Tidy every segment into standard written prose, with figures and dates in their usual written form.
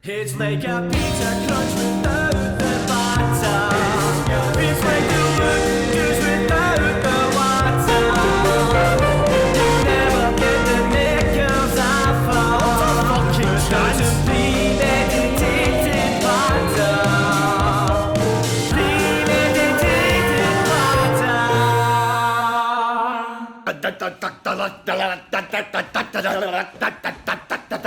It's like a pizza crunch without the batter. It's like the wood juice without the water. You never get the knickers off of fucking chance. Premeditated batter. Premeditated batter.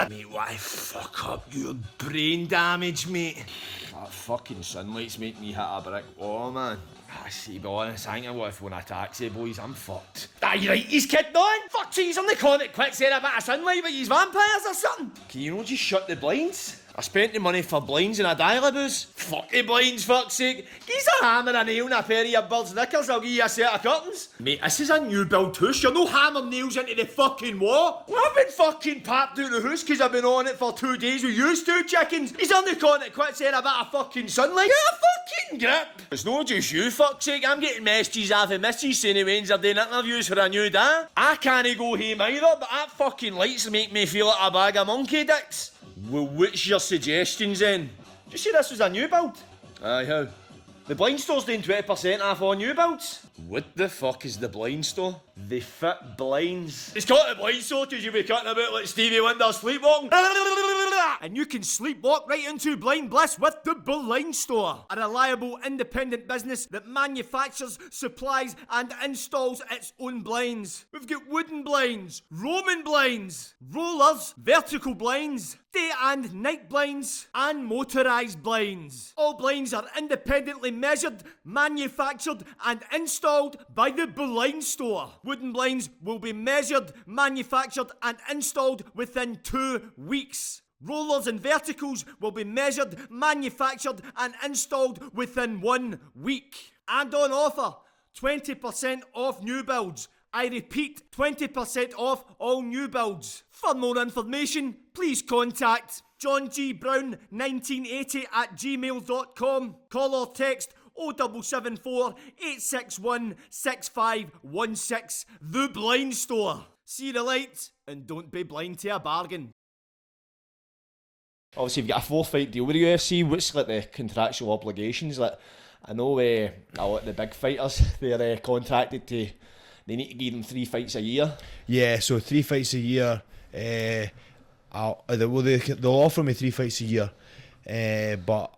Mate, why fuck up your brain damage, mate? That fucking sunlight's make me hit a brick wall, man. I see, be honest, I think I'm going to phone a taxi, boys. I'm fucked. Aye, right, he's kidding on. Fuck, he's only calling it quick, saying a bit of sunlight, but he's vampires or something. Can you not just shut the blinds? I spent the money for blinds and a dial-a-booze. Fuck the blinds, fuck's sake. Give a hammer, a nail and a pair of your bird's knickers, I'll give you a set of curtains. Mate, this is a new build house. You're no hammer nails into the fucking wall. Well, I've been fucking papped out the house because I've been on it for 2 days with you two chickens. He's only calling it quits saying a bit of fucking sunlight. Get a fucking grip. It's no just you, fuck's sake. I'm getting messages off of missus saying Wednesday doing interviews for a new dad. I can't go home either, but that fucking lights make me feel like a bag of monkey dicks. Well, what's your suggestions then? Did you say this was a new build? Aye, how? The blind store's doing 20% off on new builds. What the fuck is the blind store? They fit blinds. It's called the blind store because you'll be cutting about like Stevie Wonder sleepwalking. And you can sleepwalk right into blind bliss with the blind store. A reliable independent business that manufactures, supplies and installs its own blinds. We've got wooden blinds, Roman blinds, rollers, vertical blinds, day and night blinds and motorised blinds. All blinds are independently measured, manufactured and installed by the blind store. Wooden blinds will be measured, manufactured and installed within 2 weeks. Rollers and verticals will be measured, manufactured and installed within 1 week. And on offer, 20% off new builds. I repeat, 20% off all new builds. For more information, please contact John G. Brown 1980 at gmail.com. Call or text 0774 861 6516. The Blind Store. See the light and don't be blind to a bargain. Obviously, you've got a 4-fight deal with the UFC. What's like the contractual obligations? Like, I know a lot of the big fighters, they're contracted to. They need to give them 3 fights a year. Yeah, so 3 fights a year. They'll offer me 3 fights a year, but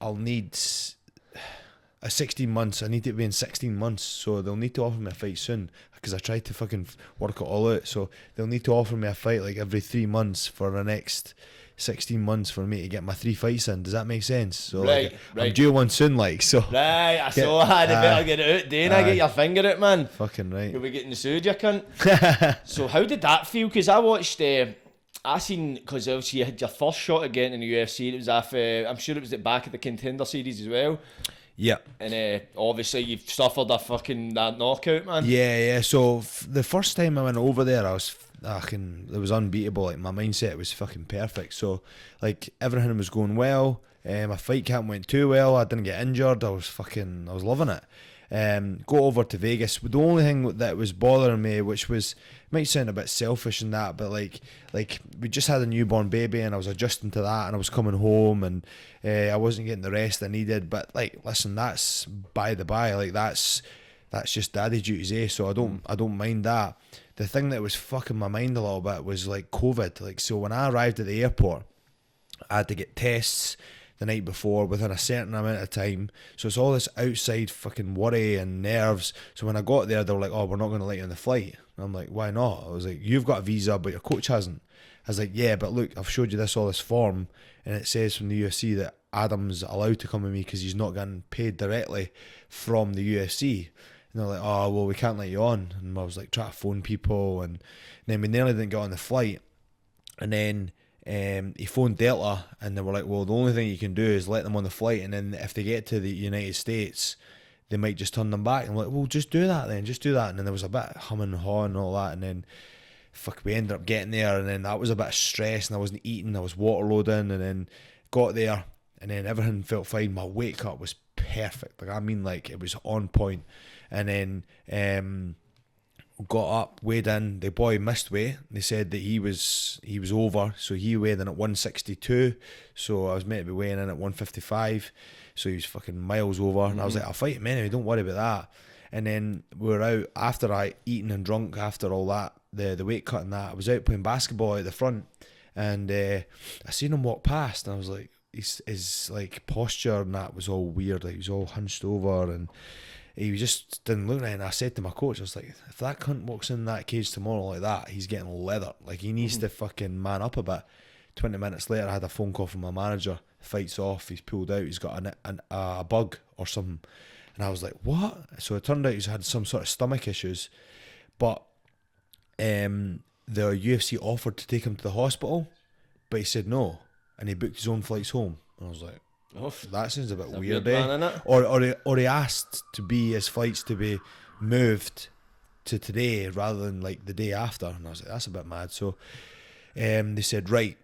I'll need 16 months. I need to be in 16 months, so they'll need to offer me a fight soon because I tried to fucking work it all out. So they'll need to offer me a fight like every 3 months for the next 16 months for me to get my 3 fights in. Does that make sense? So right. I'm due one soon, like, so. Right, I saw I had better get it out, Dana. Get your finger out, man. Fucking right. You'll be getting sued, you cunt. So how did that feel? Because I watched, I seen, because obviously you had your first shot at getting in the UFC. It was off, I'm sure it was at back of the Contender series as well. Yeah. And obviously you've suffered a fucking knockout, man. Yeah. So the first time I went over there, it was unbeatable. Like, my mindset was fucking perfect. So like everything was going well. My fight camp went too well. I didn't get injured. I was loving it. Go over to Vegas. The only thing that was bothering me, which was, might sound a bit selfish and that, but like we just had a newborn baby and I was adjusting to that and I was coming home and I wasn't getting the rest I needed. But like, listen, that's by the by. Like that's just daddy duties, eh? So I don't mind that. The thing that was fucking my mind a little bit was like COVID. Like, so when I arrived at the airport, I had to get tests the night before within a certain amount of time. So it's all this outside fucking worry and nerves. So when I got there, they were like, oh, we're not going to let you on the flight. And I'm like, why not? I was like, you've got a visa, but your coach hasn't. I was like, yeah, but look, I've showed you all this form, and it says from the UFC that Adam's allowed to come with me because he's not getting paid directly from the UFC. And they're like, oh, well, we can't let you on. And I was like, trying to phone people, and then we nearly didn't get on the flight. And then he phoned Delta, and they were like, well, the only thing you can do is let them on the flight, and then if they get to the United States, they might just turn them back. And I'm like, well, just do that then, just do that. And then there was a bit of humming and hawing and all that, and then we ended up getting there, and then that was a bit of stress, and I wasn't eating, I was water loading, and then got there, and then everything felt fine. My weight cut was perfect. Like, I mean, like, it was on point. And then got up, weighed in. The boy missed weight. They said that he was over, so he weighed in at 162. So I was meant to be weighing in at 155. So he was fucking miles over. And I was like, I'll fight him anyway, don't worry about that. And then we were out after I eaten and drunk after all that, the weight cut and that. I was out playing basketball at the front, and I seen him walk past, and I was like, his like posture and that was all weird. Like he was all hunched over, and he just didn't look right. And I said to my coach, I was like, if that cunt walks in that cage tomorrow like that, he's getting leather. Like he needs to fucking man up a bit. 20 minutes later, I had a phone call from my manager. Fight's off. He's pulled out. He's got a bug or something. And I was like, what? So it turned out he's had some sort of stomach issues. But the UFC offered to take him to the hospital, but he said no. And he booked his own flights home. And I was like, oh, that sounds a bit weird, eh? Or he asked to be his flights to be moved to today rather than like the day after. And I was like, that's a bit mad. So they said, right,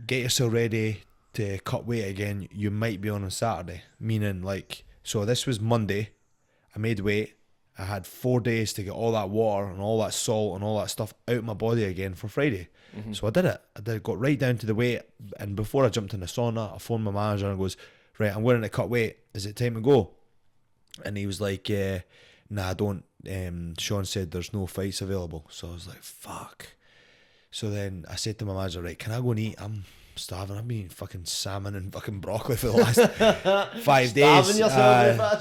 get yourself ready to cut weight again. You might be on Saturday. Meaning like, so this was Monday. I made weight. I had 4 days to get all that water and all that salt and all that stuff out of my body again for Friday. So I did it. Got right down to the weight. And before I jumped in the sauna, I phoned my manager and goes, right, I'm going to cut weight. Is it time to go? And he was like, nah, I don't. Sean said there's no fights available. So I was like, fuck. So then I said to my manager, right, can I go and eat? I'm starving. I've been eating fucking salmon and fucking broccoli for the last 5 days.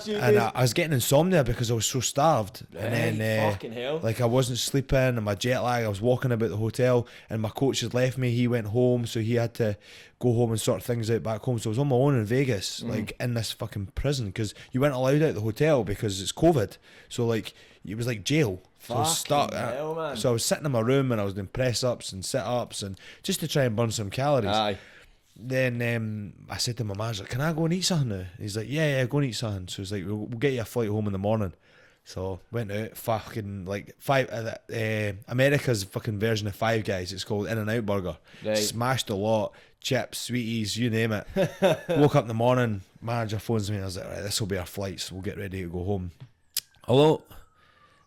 And I was getting insomnia because I was so starved. Right, and then fucking hell. like I wasn't sleeping, and my jet lag, I was walking about the hotel, and my coach had left me. He went home, so he had to go home and sort things out back home. So I was on my own in Vegas, like in this fucking prison, because you weren't allowed out of the hotel because it's COVID. So like it was like jail. So I was stuck. Hell, man. So I was sitting in my room and I was doing press ups and sit ups and just to try and burn some calories. Aye. Then I said to my manager, can I go and eat something now? He's like, yeah, go and eat something. So he's like, we'll get you a flight home in the morning. So went out, fucking like America's fucking version of Five Guys. It's called In-N-Out Burger. Right. Smashed a lot, chips, sweeties, you name it. Woke up in the morning, manager phones me. I was like, right, this will be our flights. We'll get ready to go home. Hello.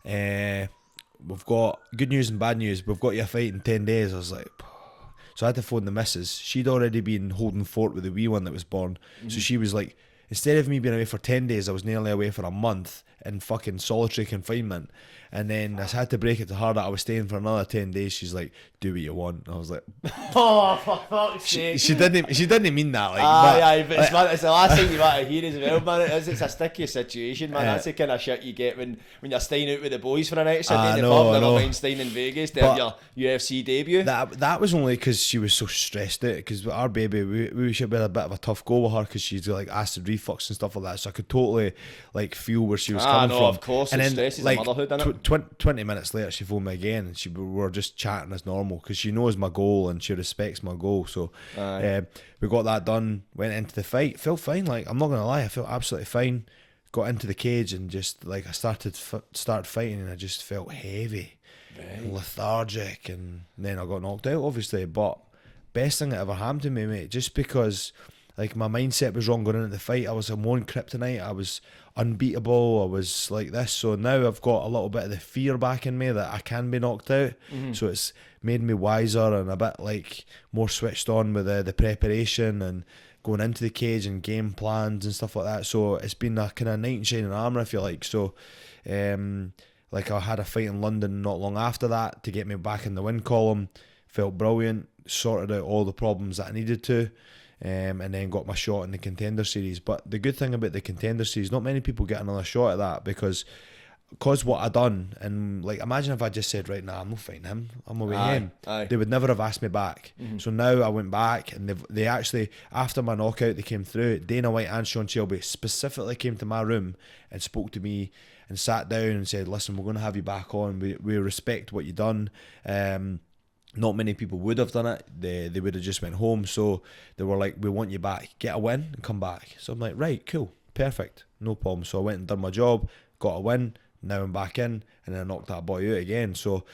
We've got good news and bad news. We've got you a fight in 10 days. I was like, so I had to phone the missus. She'd already been holding fort with the wee one that was born. So she was like, instead of me being away for 10 days, I was nearly away for a month in fucking solitary confinement. And then I had to break it to her that I was staying for another 10 days. She's like, do what you want. And I was like, Oh, for fuck's sake. she didn't mean that. Like, But it's the last thing you want to hear as well, man. It's a sticky situation, man. That's the kind of shit you get when you're staying out with the boys for a night. So I the know, pub, I know. never mind staying in Vegas to have your UFC debut. That was only because she was so stressed out. Because our baby, we should have had a bit of a tough go with her because she's like acid reflux and stuff like that. So I could totally like feel where she was coming from. Of course. And then stress is motherhood, isn't it? 20 minutes later, she phoned me again, and we were just chatting as normal because she knows my goal and she respects my goal. So we got that done. Went into the fight. Felt fine. Like I'm not gonna lie, I felt absolutely fine. Got into the cage and just like I started fighting, and I just felt heavy, lethargic, and then I got knocked out, obviously. But best thing that ever happened to me, mate. Just because like my mindset was wrong going into the fight. I was on one kryptonite. I was unbeatable. I was like this. So now I've got a little bit of the fear back in me that I can be knocked out. So it's made me wiser and a bit like more switched on with the preparation and going into the cage and game plans and stuff like that. So it's been a kind of knight in shining armour, if you like. So like I had a fight in London not long after that to get me back in the win column. Felt brilliant. Sorted out all the problems that I needed to. And then got my shot in the Contender series. But the good thing about the Contender series, not many people get another shot at that because what I done, and like imagine if I just said, right now, I'm not fighting him, I'm away him. They would never have asked me back. So now I went back, and they actually, after my knockout, they came through. Dana White and Sean Shelby specifically came to my room and spoke to me and sat down and said, listen, we're going to have you back on. We respect what you done. Not many people would have done it. They would have just went home. So they were like, we want you back. Get a win and come back. So I'm like, right, cool, perfect, no problem. So I went and done my job, got a win. Now I'm back in, and then I knocked that boy out again. So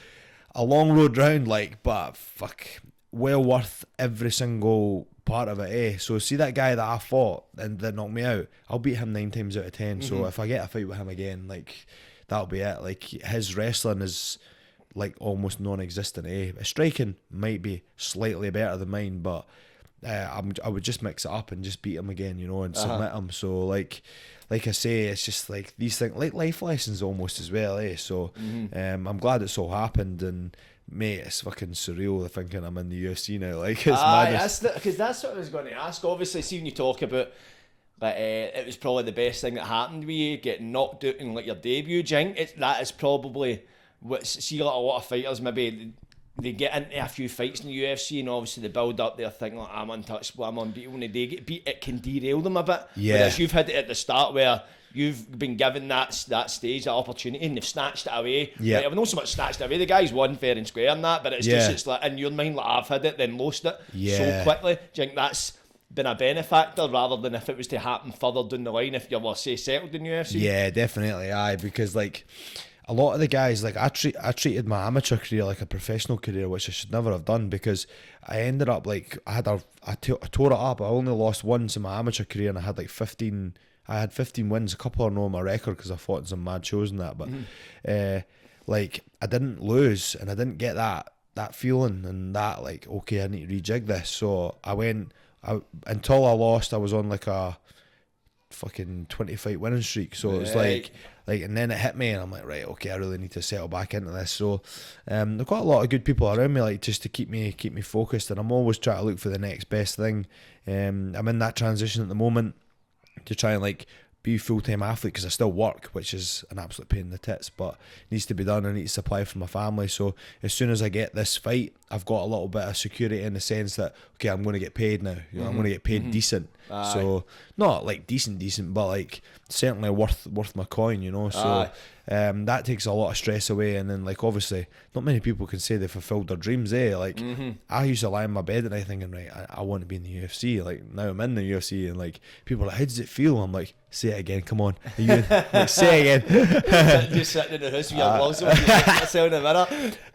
a long road round, like, but fuck, well worth every single part of it, eh? So see that guy that I fought and that knocked me out, I'll beat him 9 times out of 10. So if I get a fight with him again, like, that'll be it. Like, his wrestling is like almost non-existent. Striking might be slightly better than mine, but I would just mix it up and just beat him again, you know, and submit him. So like I say, it's just like these things, like life lessons almost as well, eh? So I'm glad it's all happened, and mate, it's fucking surreal thinking I'm in the UFC now. Like, it's madness. Because that's what I was going to ask. Obviously, see when you talk about that, it was probably the best thing that happened with you, getting knocked out in like your debut. Do you think that is probably what? See, like a lot of fighters maybe they get into a few fights in the UFC, and obviously they build up their thing like, I'm untouchable, I'm unbeatable. When they get beat, it can derail them a bit. Yeah. Whereas you've had it at the start where you've been given that stage, that opportunity, and they've snatched it away. Yeah. Like, I've not so much snatched it away. The guy's won fair and square in that, but it's just, it's like in your mind, like I've had it, then lost it so quickly. Do you think that's been a benefactor rather than if it was to happen further down the line if you were, say, settled in UFC? Yeah, definitely, aye, because like a lot of the guys, like I treated my amateur career like a professional career, which I should never have done, because I ended up like I tore it up. I only lost once in my amateur career, and I had like 15 wins, a couple are on my record because I fought in some mad shows and that, but like I didn't lose, and I didn't get that feeling and that like, okay, I need to rejig this. So until I lost, I was on like a fucking 20 fight winning streak. So it was like, and then it hit me, and I'm like, right, okay, I really need to settle back into this. So there's quite a lot of good people around me, like just to keep me focused, and I'm always trying to look for the next best thing. I'm in that transition at the moment to try and like be a full-time athlete, because I still work, which is an absolute pain in the tits, but it needs to be done. I need to supply for my family. So as soon as I get this fight, I've got a little bit of security in the sense that, okay, I'm going to get paid now. You know, I'm going to get paid decent. So not like decent, but like certainly worth my coin, you know. So that takes a lot of stress away. And then like obviously not many people can say they fulfilled their dreams, eh? Like I used to lie in my bed at night thinking, right, I want to be in the UFC. Like now I'm in the UFC, and like people are like, how does it feel? I'm like, say it again, come on. Are you in? Like, say it again. Just sitting in the house with your gloves on, yourself in the mirror.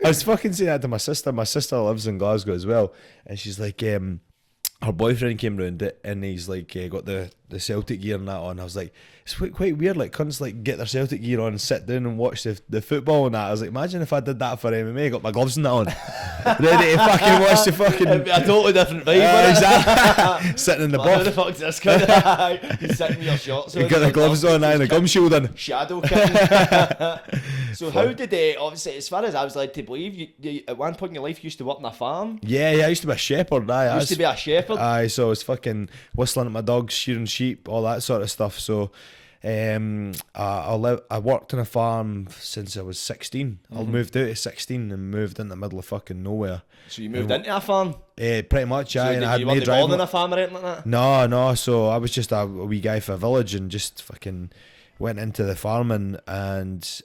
I was fucking saying that to my sister. My sister lives in Glasgow as well, and she's like, her boyfriend came round and he's like got the Celtic gear and that on. I was like, it's quite weird, like cunts like get their Celtic gear on and sit down and watch the football and that. I was like, imagine if I did that for MMA, got my gloves and that on, ready to fucking watch the fucking... It'd be a totally different vibe. Exactly. Sitting in the How the buff. fuck's this cunt? He's sitting with your shorts on. You got the gloves on and a gum shield on. Shadow kicking. So how did they, obviously, as far as I was led to believe, you at one point in your life you used to work in a farm? Yeah, I used to be a shepherd. You used to be a shepherd? Aye, so I was fucking whistling at my dogs, shearing sheep, all that sort of stuff. So I worked on a farm since I was 16. I moved out at 16 and moved in the middle of fucking nowhere. So you moved into a farm? Pretty much, so yeah. And I you weren't born in a farm or anything like that? No. So I was just a wee guy for a village and just fucking went into the farming, and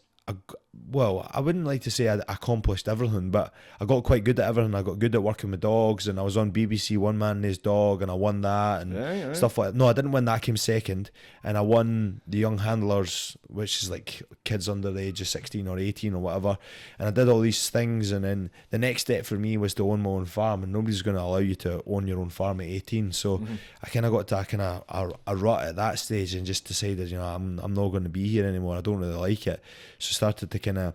I wouldn't like to say I accomplished everything, but I got quite good at everything. I got good at working with dogs, and I was on BBC One Man and His Dog, and I won that and stuff like that. No, I didn't win that, I came second, and I won the Young Handlers, which is like kids under the age of 16 or 18 or whatever, and I did all these things. And then the next step for me was to own my own farm, and nobody's going to allow you to own your own farm at 18. So I kind of got to a rut at that stage and just decided, you know, I'm not going to be here anymore. I don't really like it. So started to kind of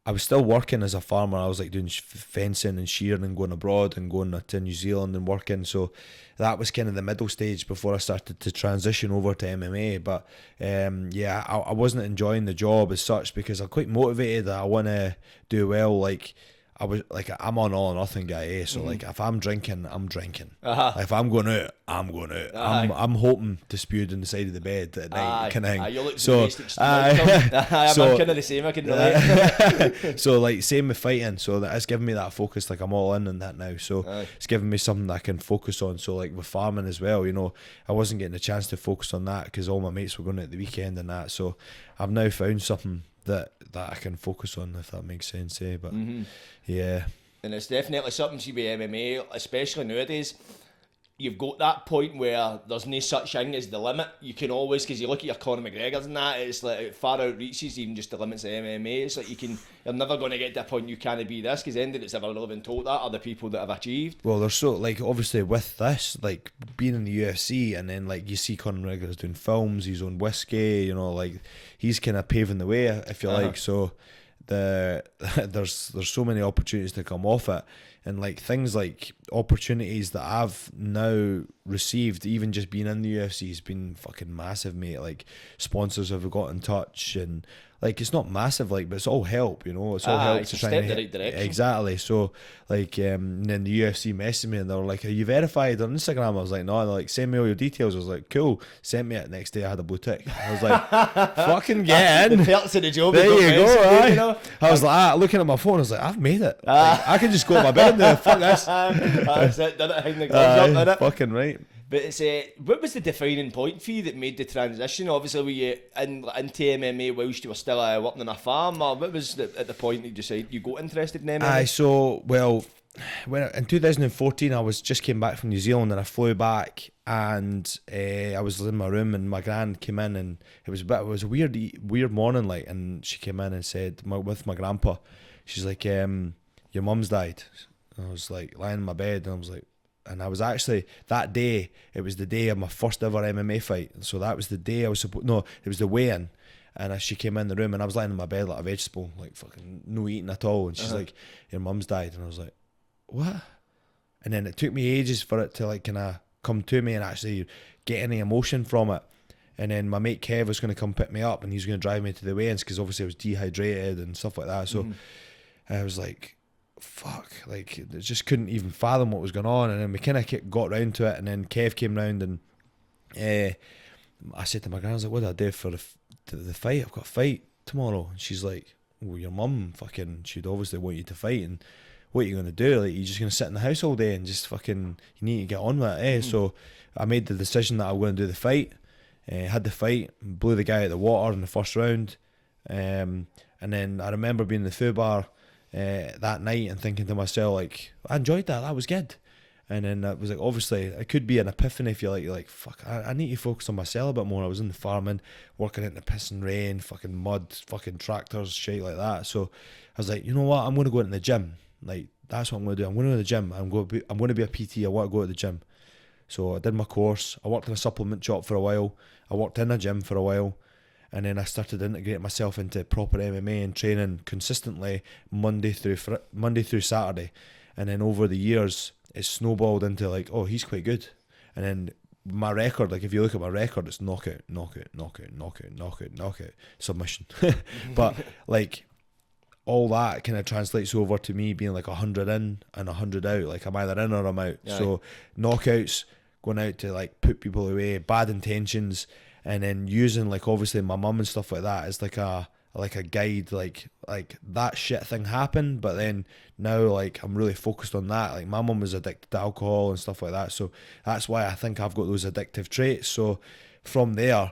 I was still working as a farmer. I was like doing fencing and shearing and going abroad and going to New Zealand and working. So that was kind of the middle stage before I started to transition over to MMA. But I wasn't enjoying the job as such, because I'm quite motivated that I want to do well. Like I'm on all or nothing guy, eh? So like if I'm drinking, I'm drinking. If I'm going out, I'm going out. I'm hoping to spew on the side of the bed at night, kind of thing. You look so I'm kind of the same. I can relate. So like same with fighting. So that it's given me that focus. Like I'm all in that now. So it's given me something that I can focus on. So like with farming as well, you know, I wasn't getting a chance to focus on that because all my mates were going out the weekend and that. So I've now found something that I can focus on, if that makes sense, eh? But yeah. And it's definitely something to be MMA, especially nowadays. You've got that point where there's no such thing as the limit. You can always, because you look at your Conor McGregors and that, it's like it far outreaches even just the limits of MMA. It's like you're never going to get to a point you can't be this, because the end of it's ever really been told that are the people that have achieved. Well, there's so, like, obviously with this, like, being in the UFC, and then, like, you see Conor McGregor's doing films, he's on whiskey, you know, like, he's kind of paving the way, if you like. So there's so many opportunities to come off it, and like things like opportunities that I've now received, even just being in the UFC, has been fucking massive, mate. Like sponsors have got in touch, and like it's not massive, like, but it's all help, you know. It's all help it's to a try step and in the right direction. exactly. So like, and then the UFC messaged me and they were like, "Are you verified on Instagram?" I was like, "No." And they're like, "Send me all your details." I was like, "Cool." Sent me it. Next day I had a blue tick. I was like, "Fucking get in." The perks of the job. There you go. Aye. You know? I was like, looking at my phone. I was like, "I've made it. Like, I can just go to my bed now. Fuck this." That's it. Done it. Hang the gloves up, innit? Fucking right. But it's what was the defining point for you that made the transition? Obviously, were you into MMA whilst you were still working on a farm, or what was at the point that you decided you got interested in MMA? Aye, so well, in 2014 I just came back from New Zealand, and I flew back, and I was in my room, and my gran came in, and it was a weird morning, like, and she came in and said, with my grandpa, she's like, "Your mum's died." And I was like lying in my bed, and I was like. And I was actually, that day, it was the day of my first ever MMA fight. So that was the day I was supposed, no, it was the weigh-in. And she came in the room, and I was lying in my bed like a vegetable, like fucking no eating at all. And she's like, "Your mum's died." And I was like, "What?" And then it took me ages for it to like kind of come to me and actually get any emotion from it. And then my mate Kev was going to come pick me up, and he's going to drive me to the weigh-ins because obviously I was dehydrated and stuff like that. So I was like, fuck, like I just couldn't even fathom what was going on. And then we kind of got round to it, and then Kev came round, and I said to my gran, I was like, "What do I do for the fight? I've got a fight tomorrow." And she's like, "Well, your mum fucking, she'd obviously want you to fight, and what are you going to do? Like, you're just going to sit in the house all day and just fucking, you need to get on with it, So I made the decision that I was going to do the fight. Had the fight, blew the guy out of the water in the first round, and then I remember being in the food bar that night and thinking to myself, like, I enjoyed that was good. And then it was like, obviously it could be an epiphany if you're like fuck, I need to focus on myself a bit more. I was in the farming, working in the piss and rain, fucking mud, fucking tractors, shit like that. So I was like, you know what, I'm going to go into the gym. Like, that's what I'm going to do. I'm going to go to the gym. I'm going to be a PT. I want to go to the gym. So I did my course. I worked in a supplement shop for a while. I worked in a gym for a while. And then I started integrating myself into proper MMA and training consistently Monday through Saturday. And then over the years, it snowballed into like, oh, he's quite good. And then my record, like if you look at my record, it's knockout, submission. But like all that kind of translates over to me being like 100 in and 100 out. Like I'm either in or I'm out. Yeah. So knockouts, going out to like put people away, bad intentions. And then using like obviously my mum and stuff like that as like a guide, like that shit thing happened, but then now like I'm really focused on that. Like my mum was addicted to alcohol and stuff like that, so that's why I think I've got those addictive traits. So from there,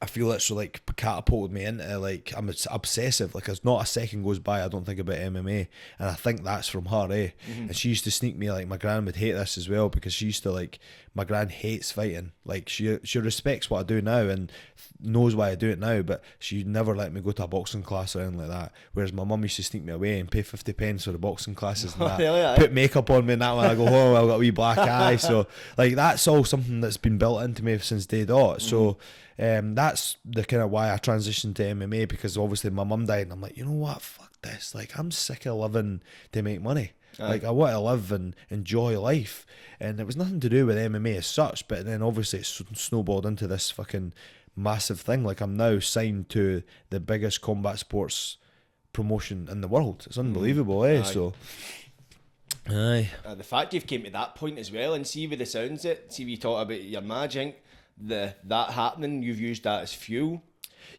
I feel it's like catapulted me into like I'm obsessive. Like there's not a second goes by I don't think about MMA, and I think that's from her, And she used to sneak me, like my gran would hate this as well, because she used to like, my gran hates fighting. Like she respects what I do now and knows why I do it now, but she never let me go to a boxing class or anything like that. Whereas my mum used to sneak me away and pay 50 pence for the boxing classes and that. Really? Put makeup on me and that when I go home I've got a wee black eye. So like that's all something that's been built into me since day dot. So that's the kind of why I transitioned to MMA, because obviously my mum died and I'm like, you know what, fuck this, like I'm sick of living to make money. Like I want to live and enjoy life, and it was nothing to do with MMA as such, but then obviously it snowballed into this fucking massive thing. Like I'm now signed to the biggest combat sports promotion in the world. It's unbelievable, So aye, the fact you've came to that point as well, and see with the sounds it, see we talk about your magic, that happening, you've used that as fuel.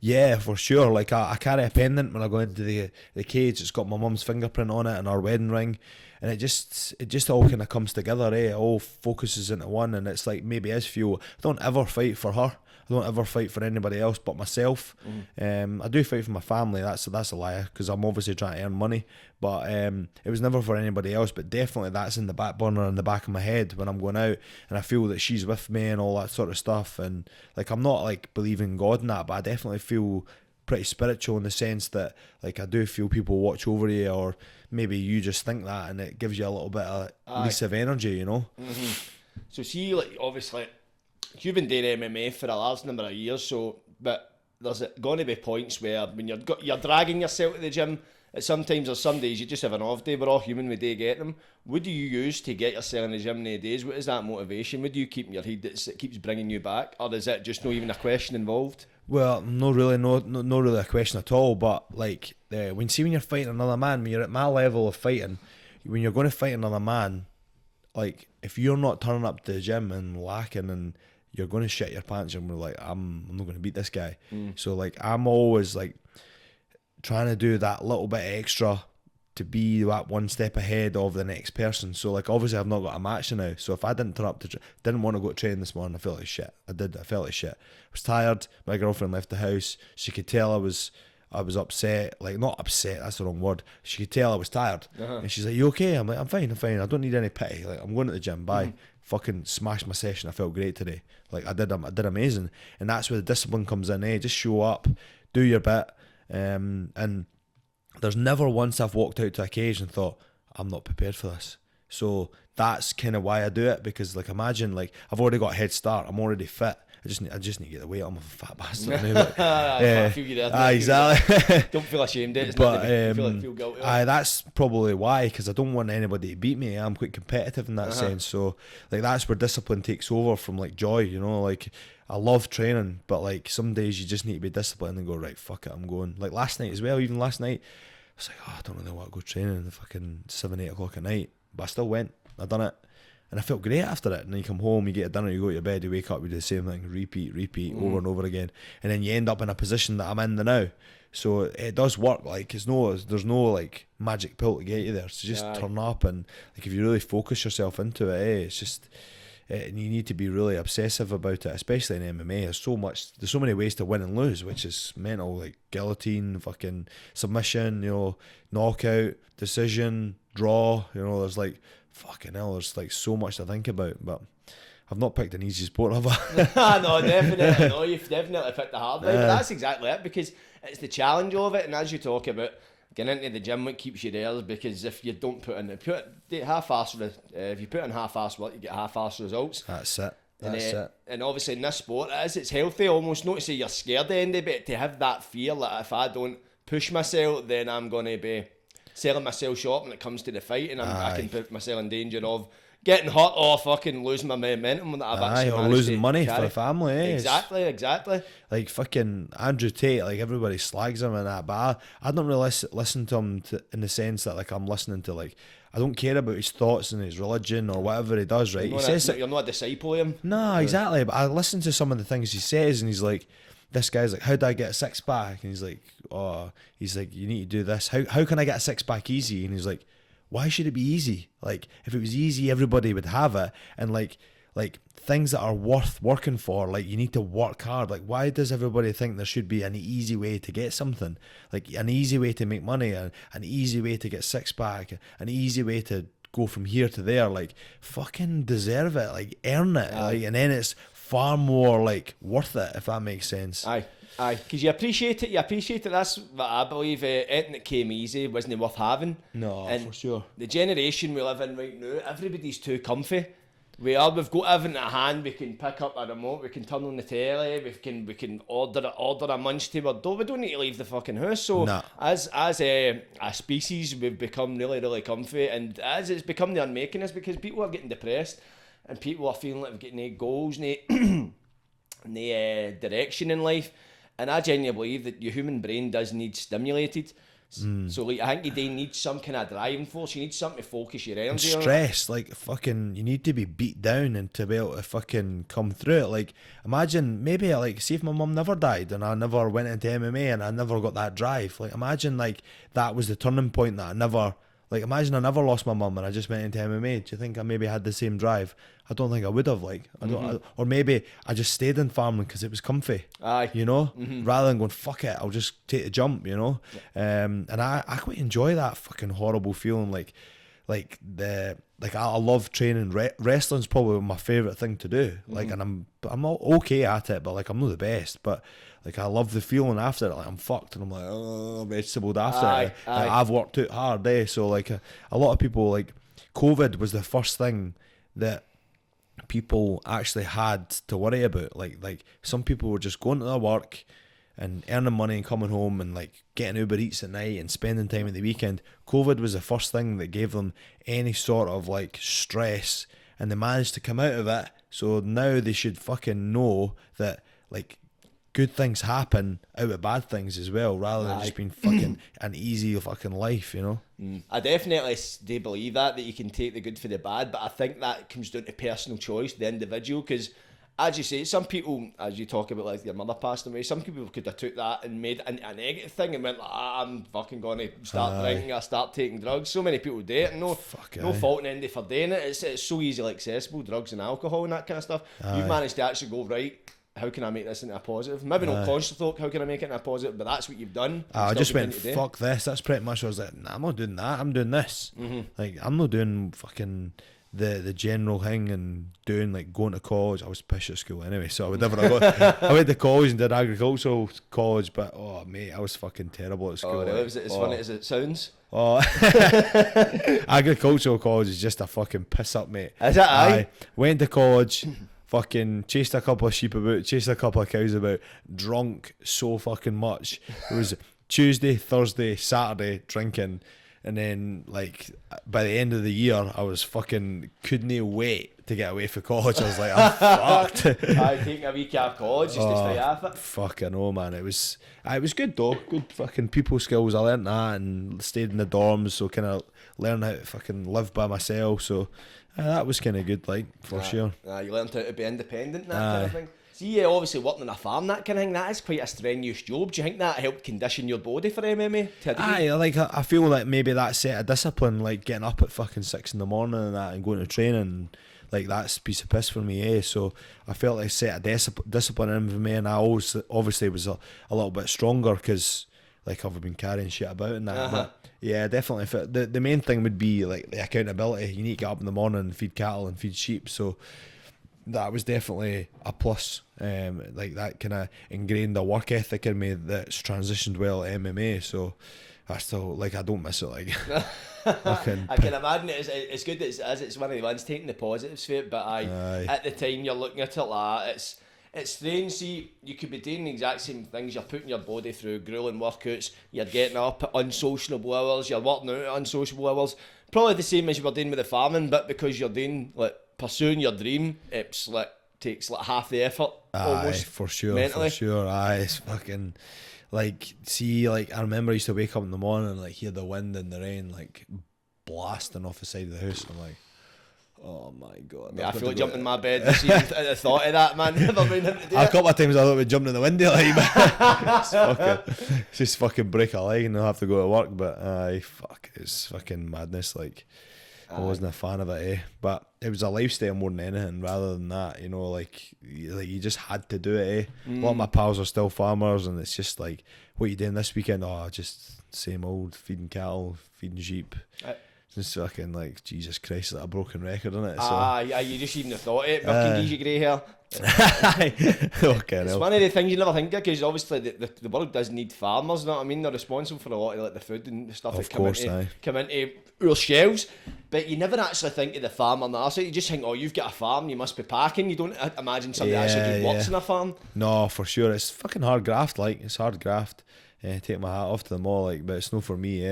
Yeah, for sure. Like I carry a pendant when I go into the cage. It's got my mum's fingerprint on it and our wedding ring, and it just all kind of comes together. It all focuses into one, and it's like maybe as fuel. I don't ever fight for her. I don't ever fight for anybody else but myself. I do fight for my family. That's a liar, because I'm obviously trying to earn money. But it was never for anybody else. But definitely that's in the back burner, in the back of my head when I'm going out, and I feel that she's with me and all that sort of stuff. And like I'm not like believing God in that, but I definitely feel pretty spiritual in the sense that like I do feel people watch over you, or maybe you just think that, and it gives you a little bit of release of energy, you know. So see, like obviously you've been doing MMA for a large number of years, so but there's going to be points where when you're dragging yourself to the gym, sometimes or some days you just have an off day. We're all human, we do get them. What do you use to get yourself in the gym nowadays? What is that motivation? What do you keep in your head that keeps bringing you back? Or is it just not even a question involved? Well, no really a question at all. But like, when you're fighting another man, when you're at my level of fighting, when you're going to fight another man, like if you're not turning up to the gym and lacking, and you're going to shit your pants, and we're like, I'm not going to beat this guy. So like, I'm always like trying to do that little bit extra to be that one step ahead of the next person. So like, obviously I've not got a match now, so if I didn't turn up didn't want to go to train this morning, I felt like shit. I felt like shit. I was tired. My girlfriend left the house. She could tell I was upset. Like, not upset, that's the wrong word. She could tell I was tired. And she's like, you okay? I'm like, I'm fine. I don't need any pity. Like, I'm going to the gym. Bye. Fucking smashed my session. I felt great today. Like, I did amazing. And that's where the discipline comes in. Just show up, do your bit. And there's never once I've walked out to a cage and thought, I'm not prepared for this. So that's kind of why I do it, because like, imagine, like, I've already got a head start. I'm already fit. I just need to get the weight on. I'm a fat bastard now. I feel you there. Exactly. Don't feel ashamed of it. It's But not feel guilty. that's probably why, because I don't want anybody to beat me. I'm quite competitive in that sense. So like, that's where discipline takes over from like joy. You know, like, I love training, but like, some days you just need to be disciplined and go, right, fuck it, I'm going. Like last night as well. Even last night, I was like, I don't really want to go training in the fucking 7-8 o'clock at night, but I still went. I done it. And I felt great after it. And then you come home, you get a dinner, you go to your bed, you wake up, you do the same thing, repeat over and over again. And then you end up in a position that I'm in the now. So it does work. Like, there's no like magic pill to get you there. So just turn up, and like, if you really focus yourself into it, it's just, and you need to be really obsessive about it, especially in MMA. There's so many ways to win and lose, which is mental. Like guillotine, fucking submission, knockout, decision, draw. There's like, fucking hell, there's like so much to think about. But I've not picked an easy sport, have I? No, definitely. No, you've definitely picked the hard way. But that's exactly it, because it's the challenge of it. And as you talk about getting into the gym, what keeps you there is because if you don't put in if you put in half-assed work, you get half-assed results. That's it. And obviously in this sport, it's healthy almost, not to say you're scared to end it, but to have that fear that if I don't push myself, then I'm going to be selling myself short when it comes to the fight, and I can put myself in danger of getting hurt or fucking losing my momentum that I've actually managed losing to money carry. for the family. Exactly. Like fucking Andrew Tate, like everybody slags him and that, but I don't really listen to him in the sense that like I'm listening to, like, I don't care about his thoughts and his religion or whatever he does, right? You're not a disciple of him. No, exactly. But I listen to some of the things he says, and he's like, this guy's like, how do I get a six pack? And he's like, you need to do this. How can I get a six pack easy? And he's like, why should it be easy? Like, if it was easy, everybody would have it. And like things that are worth working for, like, you need to work hard. Like, why does everybody think there should be an easy way to get something? Like, an easy way to make money, an easy way to get six pack, an easy way to go from here to there. Like, fucking deserve it. Like, earn it. Like, and then it's far more like worth it, if that makes sense. Aye, because you appreciate it. That's what I believe. Anything that came easy wasn't worth having. No, and for sure. The generation we live in right now, everybody's too comfy. We've got everything at hand. We can pick up a remote, we can turn on the telly, we can order a munch to our door. We don't need to leave the fucking house. So as a species, we've become really, really comfy, and as it's become the unmaking is because people are getting depressed, and people are feeling like they've got no goals, no direction in life. And I genuinely believe that your human brain does need stimulated. So like, I think you do need some kind of driving force. You need something to focus your energy on. Stress, like fucking, you need to be beat down and to be able to fucking come through it. Like, imagine maybe like, see if my mum never died and I never went into MMA and I never got that drive. Like, imagine like that was the turning point that I never. Like, imagine I never lost my mum and I just went into MMA. Do you think I maybe had the same drive? I don't think I would have. Like, or maybe I just stayed in farming because it was comfy. Aye. Rather than going, fuck it, I'll just take the jump, Yeah. And I quite enjoy that fucking horrible feeling. I love training. Wrestling's probably my favourite thing to do. Like, and I'm not okay at it, but like, I'm not the best. But like, I love the feeling after it. Like, I'm fucked and I'm like, oh, vegetabled after it. Like, I've worked out hard, So like, a lot of people, like, COVID was the first thing that people actually had to worry about. Like some people were just going to their work, and earning money and coming home and like getting Uber Eats at night and spending time at the weekend. COVID was the first thing that gave them any sort of like stress, and they managed to come out of it. So now they should fucking know that like good things happen out of bad things as well, rather than just being fucking an easy fucking life, you know. I definitely do believe that you can take the good for the bad, but I think that comes down to personal choice, the individual, because as you say, some people, as you talk about like your mother passed away, some people could have took that and made a negative thing and went like, I'm fucking going to start drinking or start taking drugs. So many people do it, and no fault in anybody for doing it. It's so easily accessible, drugs and alcohol and that kind of stuff. You've managed to actually go, right, how can I make this into a positive? Maybe not conscious thought, how can I make it into a positive, but that's what you've done. I just went, fuck this. That's pretty much what I was like, nah, I'm not doing that, I'm doing this. Like, I'm not doing fucking the general thing and doing like going to college. I was pish at school anyway, so I would never have gone. I went to college and did agricultural college, but oh mate, I was fucking terrible at school. Oh, really? Was it as funny as it sounds? Oh, agricultural college is just a fucking piss up, mate. Is it? I went to college, fucking chased a couple of sheep about, chased a couple of cows about, drunk so fucking much. It was Tuesday, Thursday, Saturday drinking, and then like by the end of the year I was fucking couldn't wait to get away from college. I was like, I'm fucked. I taking a week out of college just to stay off it. Fucking oh man, it was good though. Good fucking people skills. I learnt that and stayed in the dorms, so kind of learned how to fucking live by myself. So that was kind of good, like for sure. You learned how to be independent, that kind of thing. See, obviously working on a farm, that kind of thing, that is quite a strenuous job. Do you think that helped condition your body for MMA to a degree? I feel like maybe that set of discipline, like getting up at fucking 6 a.m. and that and going to training, like that's a piece of piss for me, So I felt like set of discipline in me, and I always obviously was a little bit stronger because like I've been carrying shit about and that. But yeah, definitely. The main thing would be like the accountability. You need to get up in the morning and feed cattle and feed sheep. So that was definitely a plus. Like that kind of ingrained a work ethic in me that's transitioned well to MMA. So I still like, I don't miss it. Like I can imagine it's good as it's one of the ones taking the positives for it. But at the time you're looking at it like it's strange. See, you could be doing the exact same things. You're putting your body through grueling workouts. You're getting up at unsociable hours. You're working out at unsociable hours. Probably the same as you were doing with the farming, but because you're doing like pursuing your dream, it's like takes like half the effort. Almost for sure, mentally. for sure. It's fucking like, see, like I remember I used to wake up in the morning and like hear the wind and the rain like blasting off the side of the house. I'm like, oh my god. Yeah, I feel like jumping in my bed this evening at the thought of that, man. Never been able to do a couple of times I thought we'd jumping in the window like just fucking break a leg and I'll have to go to work, but it's fucking madness. Like I wasn't a fan of it, but it was a lifestyle more than anything rather than that, you know, like you just had to do it, A lot of my pals are still farmers and it's just like, what are you doing this weekend? Oh, just same old, feeding cattle, feeding sheep. Just fucking like, Jesus Christ, like a broken record, isn't it? So. You just even thought it, fucking gives you grey hair. It's one of the things you never think of, because obviously the world does need farmers, you know what I mean? They're responsible for a lot of like the food and stuff that come into our shelves, but you never actually think of the farmer on the other side. You just think, oh, you've got a farm, you must be packing. You don't imagine somebody actually just works in a farm. No, for sure. It's fucking hard graft, like, it's hard graft. Take my hat off to them all, like, but it's no for me,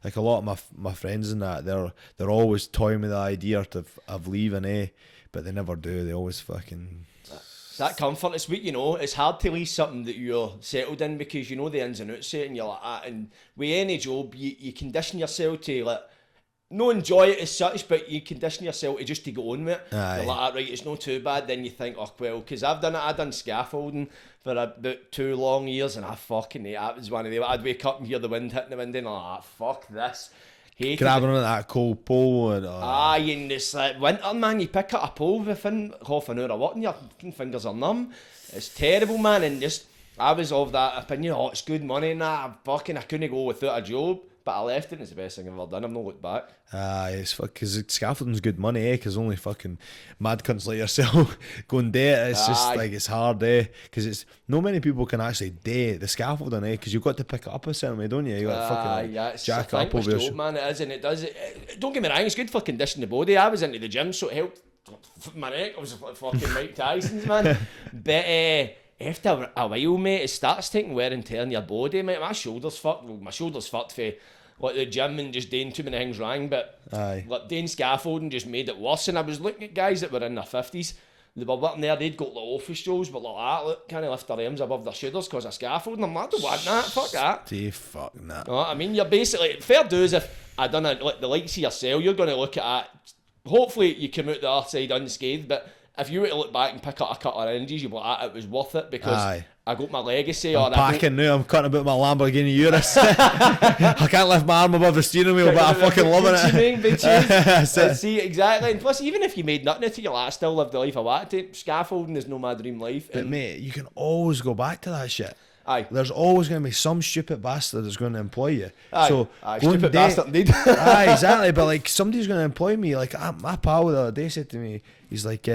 Like a lot of my friends and that, they're always toying with the idea of leaving, but they never do. They always fucking. It's that comfort. It's what you know. It's hard to leave something that you're settled in because you know the ins and outs of it, and you're like that. And with any job, you condition yourself to like. No enjoy it as such, but you condition yourself to just to go on with it. You're like, right, it's not too bad. Then you think, oh well, because I've done scaffolding for about 2 long years, and I fucking hate it. It was one of them. I'd wake up and hear the wind hitting the window, and I'm like, fuck this. Grabbing on that cold pole and in this like winter, man, you pick up a pole within half an hour of working, your fingers are numb. It's terrible, man. And just I was of that opinion. Oh, it's good money, and I couldn't go without a job. But I left it and it's the best thing I've ever done. I've not looked back. It's because scaffolding's good money, because only fucking mad cunts like yourself go and do it. It's just like, it's hard, because it's not many people can actually do the scaffolding, because you've got to pick it up a certain way, don't you? You got to fucking jack up over your man. It is, and it does. Don't get me wrong, it's good for conditioning the body. I was into the gym, so it helped my neck. I was fucking Mike Tyson's, man. But after a while, mate, it starts taking wear and tear on your body, mate. My shoulder's fucked. Well, my shoulder's fucked for like the gym and just doing too many things wrong. But like doing scaffolding just made it worse. And I was looking at guys that were in their 50s. They were working there, they'd got the office jobs, but like that, look, can't lift their arms above their shoulders because of scaffolding. I'm like, I don't want that, fuck that. Fuck that. You know what I mean? You're basically, fair dues if I done it, like the likes of yourself, you're going to look at that. Hopefully you come out the other side unscathed, but if you were to look back and pick up a couple of injuries, you'd be like, it was worth it because I got my legacy. I'm packing now, I'm cutting about my Lamborghini Urus. I can't lift my arm above the steering wheel, but I'm fucking loving it. See, exactly. And plus, even if you made nothing of your life, still lived the life I wanted to, scaffolding is no my dream life. But mate, you can always go back to that shit. Aye. There's always going to be some stupid bastard that's going to employ you. Aye. So stupid bastard indeed. Aye, exactly. But like somebody's going to employ me. Like my pal the other day said to me, he's like,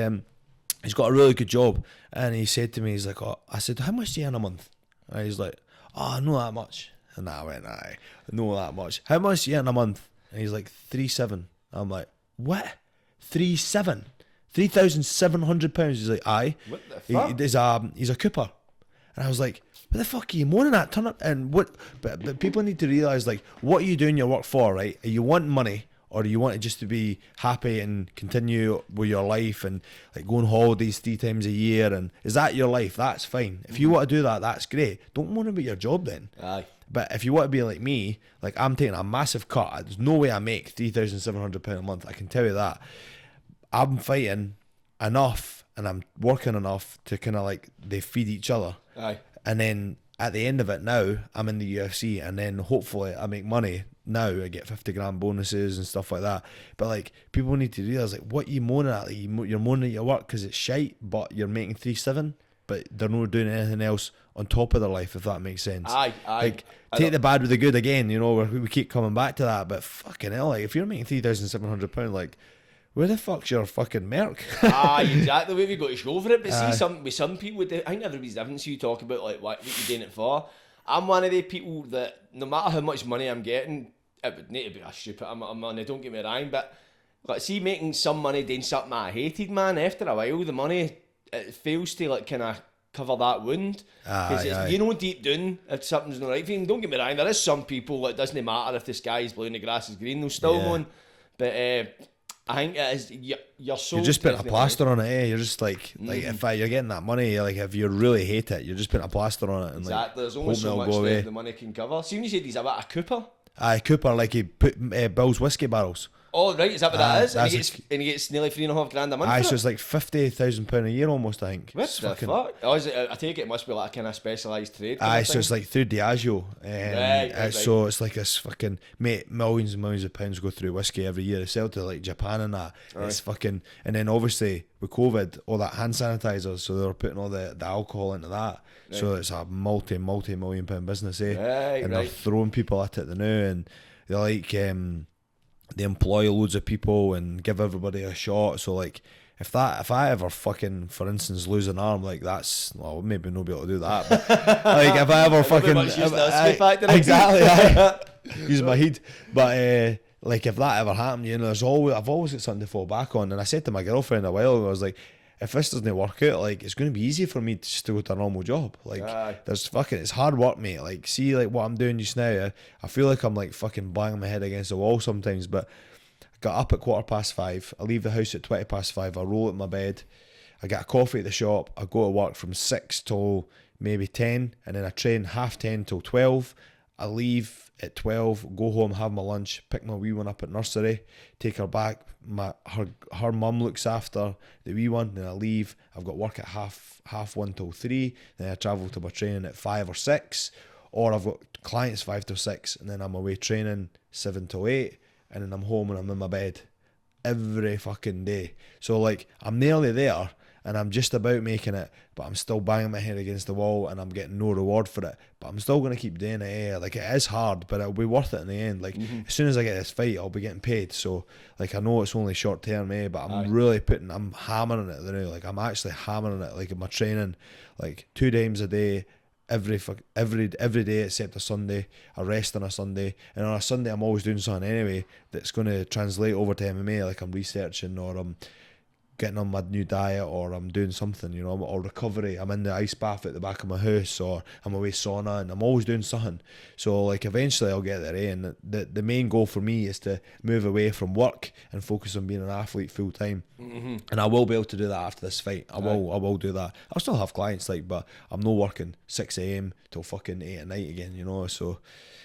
he's got a really good job, and he said to me, he's like, I said, how much do you earn a month? And he's like, not that much. And I went, not that much. How much do you earn a month? And he's like, 3,700. I'm like, what? 3,700? £3,700? He's like, aye. What the fuck? He's a cooper. And I was like, what the fuck are you moaning at? Turn up and what? But people need to realise, like, what are you doing your work for, right? Are you wanting money, or do you want it just to be happy and continue with your life and like go on holidays 3 times a year? And is that your life? That's fine. If you want to do that, that's great. Don't moan about your job then. Aye. But if you want to be like me, like I'm taking a massive cut. There's no way I make £3,700 a month. I can tell you that. I'm fighting enough and I'm working enough to kind of like they feed each other. Aye. And then at the end of it now, I'm in the UFC, and then hopefully I make money. Now I get 50 grand bonuses and stuff like that. But like people need to realise, like, what you moaning at? Like, you're moaning at your work because it's shite, but you're making 3,700, but they're not doing anything else on top of their life, if that makes sense. Aye. Like take the bad with the good again. You know, we keep coming back to that, but fucking hell, like if you're making £3,700, like, where the fuck's your fucking Merc? Exactly. We've got to show for it. But see, with some people, I think everybody's different. So you talk about like what you're doing it for. I'm one of the people that no matter how much money I'm getting, it would need to be a stupid amount of money. Don't get me wrong, but like, see, making some money doing something I hated, man. After a while, the money it fails to like kind of cover that wound because you know deep down if something's not right for you. Don't get me wrong. There is some people that it doesn't matter if the sky is blue and the grass is green. They'll still moan, but. I think it is you're so. You're just putting a plaster on it, eh? You're just like if you're getting that money, like if you really hate it, you're just putting a plaster on it and exactly. Like, there's only so much the money can cover. See, when you said he's a bit of Cooper. Aye, Cooper, like he builds whiskey barrels. Oh right, is that what that is? And he gets nearly $3.5 grand a month. Aye, so it's like £50,000 a year almost, I think. What the fuck? Oh, I take it must be like a kind of specialised trade. Aye, so it's like through Diageo. Right. So it's like this fucking, mate, millions and millions of pounds go through whiskey every year. They sell to like Japan and that. Aye. It's fucking, and then obviously with COVID, all that hand sanitizers, so they were putting all the alcohol into that. Right. So it's a multi-million pound business, eh? Right, and they're throwing people at it now, and they're like, they employ loads of people and give everybody a shot. So like if I ever fucking, for instance, lose an arm, like that's, well, maybe not be able to do that, but like if I ever fucking exactly use my head, but like if that ever happened, you know, I've always got something to fall back on. And I said to my girlfriend a while ago, I was like, if this doesn't work out, like it's going to be easy for me to just to go to a normal job. Like it's hard work, mate. Like see, like what I'm doing just now, I feel like I'm like fucking banging my head against the wall sometimes. But I got up at 5:15. I leave the house at 5:20. I roll at my bed. I get a coffee at the shop. I go to work from 6 till maybe 10, and then I train 10:30 till 12. I leave at 12, go home, have my lunch, pick my wee one up at nursery, take her back. Her mum looks after the wee one, then I leave. I've got work at half 1 till 3, then I travel to my training at 5 or 6, or I've got clients 5 till 6, and then I'm away training 7 till 8, and then I'm home and I'm in my bed every fucking day. So like I'm nearly there and I'm just about making it, but I'm still banging my head against the wall and I'm getting no reward for it. But I'm still going to keep doing it. Like it is hard, but it'll be worth it in the end. Like as soon as I get this fight, I'll be getting paid. So like I know it's only short term, but I'm really I'm hammering it now. Like I'm actually hammering it. Like in my training, like 2 times a day, every day except a Sunday. I rest on a Sunday, and on a Sunday I'm always doing something anyway that's going to translate over to MMA. Like I'm researching or I'm getting on my new diet, or I'm doing something, you know, or recovery. I'm in the ice bath at the back of my house, or I'm away sauna, and I'm always doing something. So like eventually I'll get there, and the main goal for me is to move away from work and focus on being an athlete full time. And I will be able to do that after this fight. I will do that. I'll still have clients, like, but I'm not working 6 a.m. till fucking 8 at night again, you know. So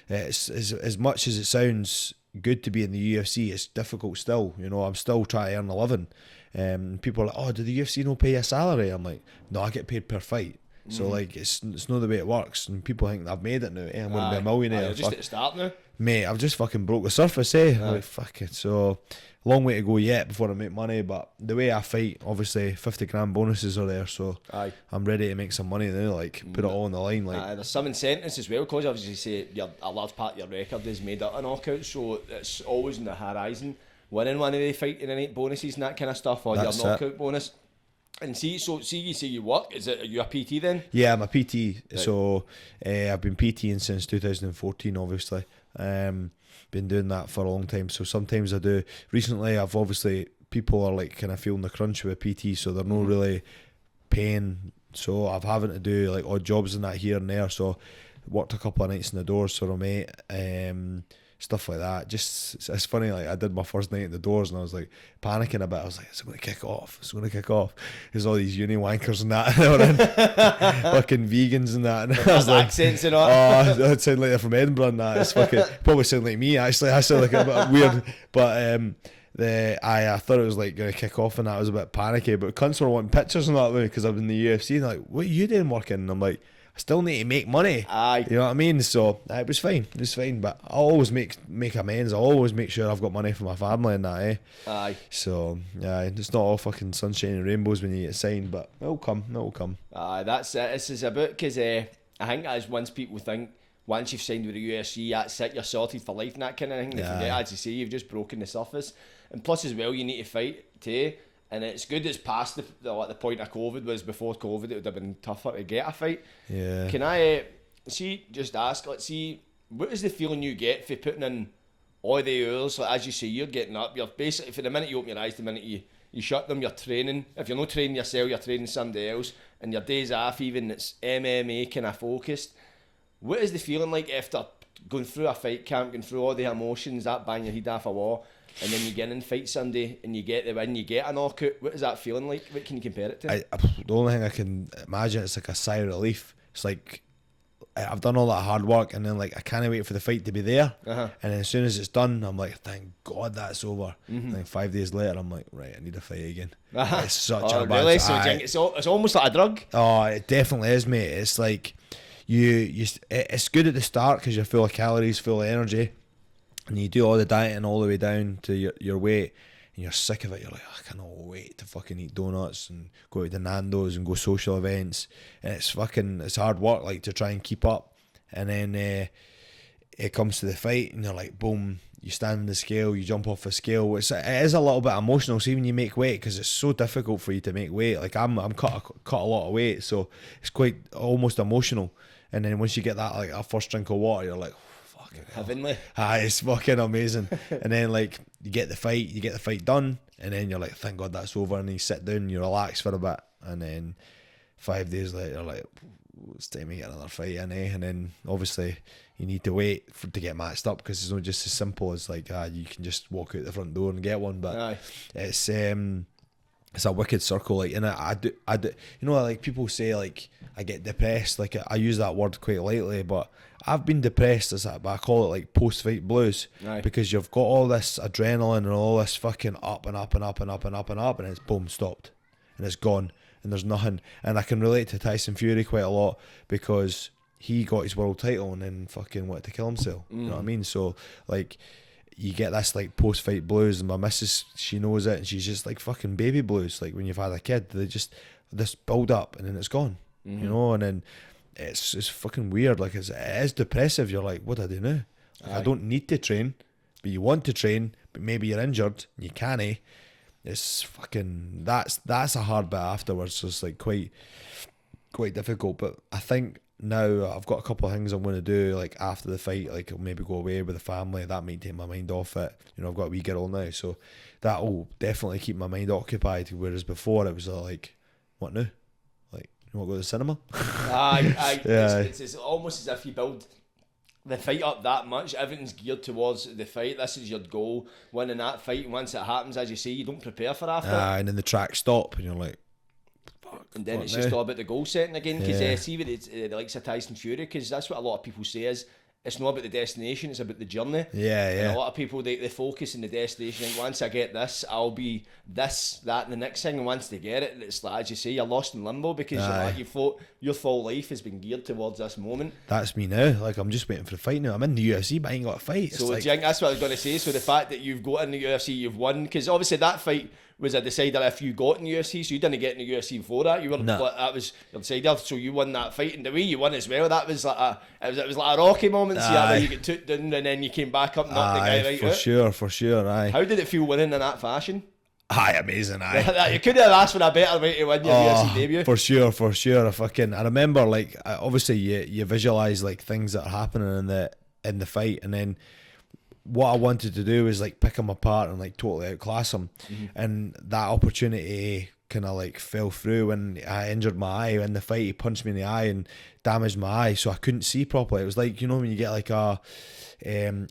it's as much as it sounds good to be in the UFC, it's difficult still, you know. I'm still trying to earn a living. People are like, oh, do the UFC not pay you a salary? I'm like, no, I get paid per fight. So like it's not the way it works, and people think I've made it now. I'm going to be a millionaire. You're just at the start now, mate. I've just fucking broke the surface, like fuck it. So long way to go yet before I make money, but the way I fight, obviously 50 grand bonuses are there, so I'm ready to make some money now, like put it all on the line. Like there's some incentives as well, because obviously say a large part of your record is made up of knockouts, so it's always in the horizon winning one of the fighting and bonuses and that kind of stuff, or that's your knockout bonus. And see you say you work, are you a PT then? Yeah, I'm a PT, right. So I've been PTing since 2014, obviously. Been doing that for a long time, so sometimes I do. Recently I've obviously, people are like kind of feeling the crunch with PT, so they're not really paying, so I'm having to do like odd jobs and that here and there, so worked a couple of nights in the doors for a mate, stuff like that. Just, it's funny, like I did my first night at the doors and I was like panicking a bit. I was like, it's going to kick off. There's all these uni wankers and that fucking vegans and that, and I was like, accents and all. Oh, it sound like they're from Edinburgh and that. It's fucking probably sound like me actually. I sound like a bit weird, but I thought it was like going to kick off and that. I was a bit panicky, but cunts were wanting pictures and that way because I'm in the UFC, and they're like, what are you doing working? And I'm like, I still need to make money. Aye. You know what I mean? So it was fine. But I'll always make amends. I'll always make sure I've got money for my family and that, eh? Aye. So yeah, it's not all fucking sunshine and rainbows when you get signed, but it'll come. Aye, that's it. This is about, because I think as once people think, once you've signed with the UFC, that's it, you're sorted for life and that kind of thing. They forget, as you say, you've just broken the surface. And plus as well, you need to fight too. And it's good it's past the point of COVID, was before COVID it would have been tougher to get a fight. Yeah. Can I just ask, let's see, what is the feeling you get for putting in all the hours? Like, as you say, you're getting up, you're basically, for the minute you open your eyes, the minute you shut them, you're training. If you're not training yourself, you're training somebody else. And your days off, even, it's MMA kind of focused. What is the feeling like after going through a fight camp, going through all the emotions, that bang your head off a wall, and then you get in fight Sunday and you get the win, you get a knockout? What is that feeling like? What can you compare it to? The only thing I can imagine, it's like a sigh of relief. It's like I've done all that hard work, and then like I can't wait for the fight to be there. And then as soon as it's done, I'm like, thank God that's over. And then 5 days later, I'm like, right, I need a fight again. It's such a bad. Really? So it's almost like a drug. Oh, it definitely is, mate. It's like it's good at the start because you're full of calories, full of energy, and you do all the dieting all the way down to your weight, and you're sick of it. You're like, I cannot wait to fucking eat donuts and go to the Nando's and go social events, and it's hard work, like, to try and keep up. And then it comes to the fight and you're like, boom, you stand on the scale, you jump off the scale. It is a little bit emotional, so when you make weight, because it's so difficult for you to make weight, like I'm cut a lot of weight, so it's quite almost emotional. And then once you get that, like, a first drink of water, you're like, heavenly. It's fucking amazing. And then like you get the fight done, and then you're like, thank God that's over, and you sit down, you relax for a bit, and then 5 days later you're like, it's time to get another fight in, eh? And then obviously you need to wait to get matched up, because it's not just as simple as like you can just walk out the front door and get one. But it's a wicked circle, like, and I do, you know, like people say like I get depressed, like I use that word quite lightly, but I've been depressed as that, but I call it like post-fight blues, because you've got all this adrenaline and all this fucking up and up and up and up and up and up, and it's boom, stopped, and it's gone, and there's nothing. And I can relate to Tyson Fury quite a lot, because he got his world title and then fucking wanted to kill himself. You know what I mean? So like, you get this like post-fight blues, and my missus, she knows it, and she's just like fucking baby blues. Like when you've had a kid, they just, this build up and then it's gone, you know, and then it's fucking weird. Like it is depressive. You're like, what do I do now? Like, I don't need to train, but you want to train, but maybe you're injured and you can't. It's fucking, that's a hard bit afterwards. So it's like quite difficult. But I think now I've got a couple of things I'm going to do, like after the fight, like I'll maybe go away with the family. That might take my mind off it. You know, I've got a wee girl now, so that will definitely keep my mind occupied. Whereas before it was like, what now? Like, you want to go to the cinema? Yeah. It's almost as if you build the fight up that much. Everything's geared towards the fight. This is your goal, winning that fight. And once it happens, as you say, you don't prepare for after. And then the track stop, and you're like, and then it's just all about the goal setting again, because see with the likes of Tyson Fury, because that's what a lot of people say is it's not about the destination, it's about the journey. And a lot of people they focus on the destination, and once I get this, I'll be this, that and the next thing, and once they get it, it's like, as you say, you're lost in limbo, because you thought your full life has been geared towards this moment. That's me now. Like, I'm just waiting for the fight now. I'm in the UFC, but I ain't got a fight. So like, that's what I was going to say. So the fact that you've got in the UFC, you've won, because obviously that fight was a decider if you got in the UFC, so you didn't get in the UFC before that. You were that was your decider, so you won that fight, and the way you won as well, that was like it was like a Rocky moment. See, where you get took down and then you came back up, and knocked the guy right out. For sure. How did it feel winning in that fashion? Amazing. You couldn't have asked for a better way to win your UFC debut. For sure. I remember, like, obviously you visualize like things that are happening in the fight, and then what I wanted to do was like pick him apart and like totally outclass him. And that opportunity kind of like fell through when I injured my eye in the fight. He punched me in the eye and damaged my eye, so I couldn't see properly. It was like, you know, when you get like a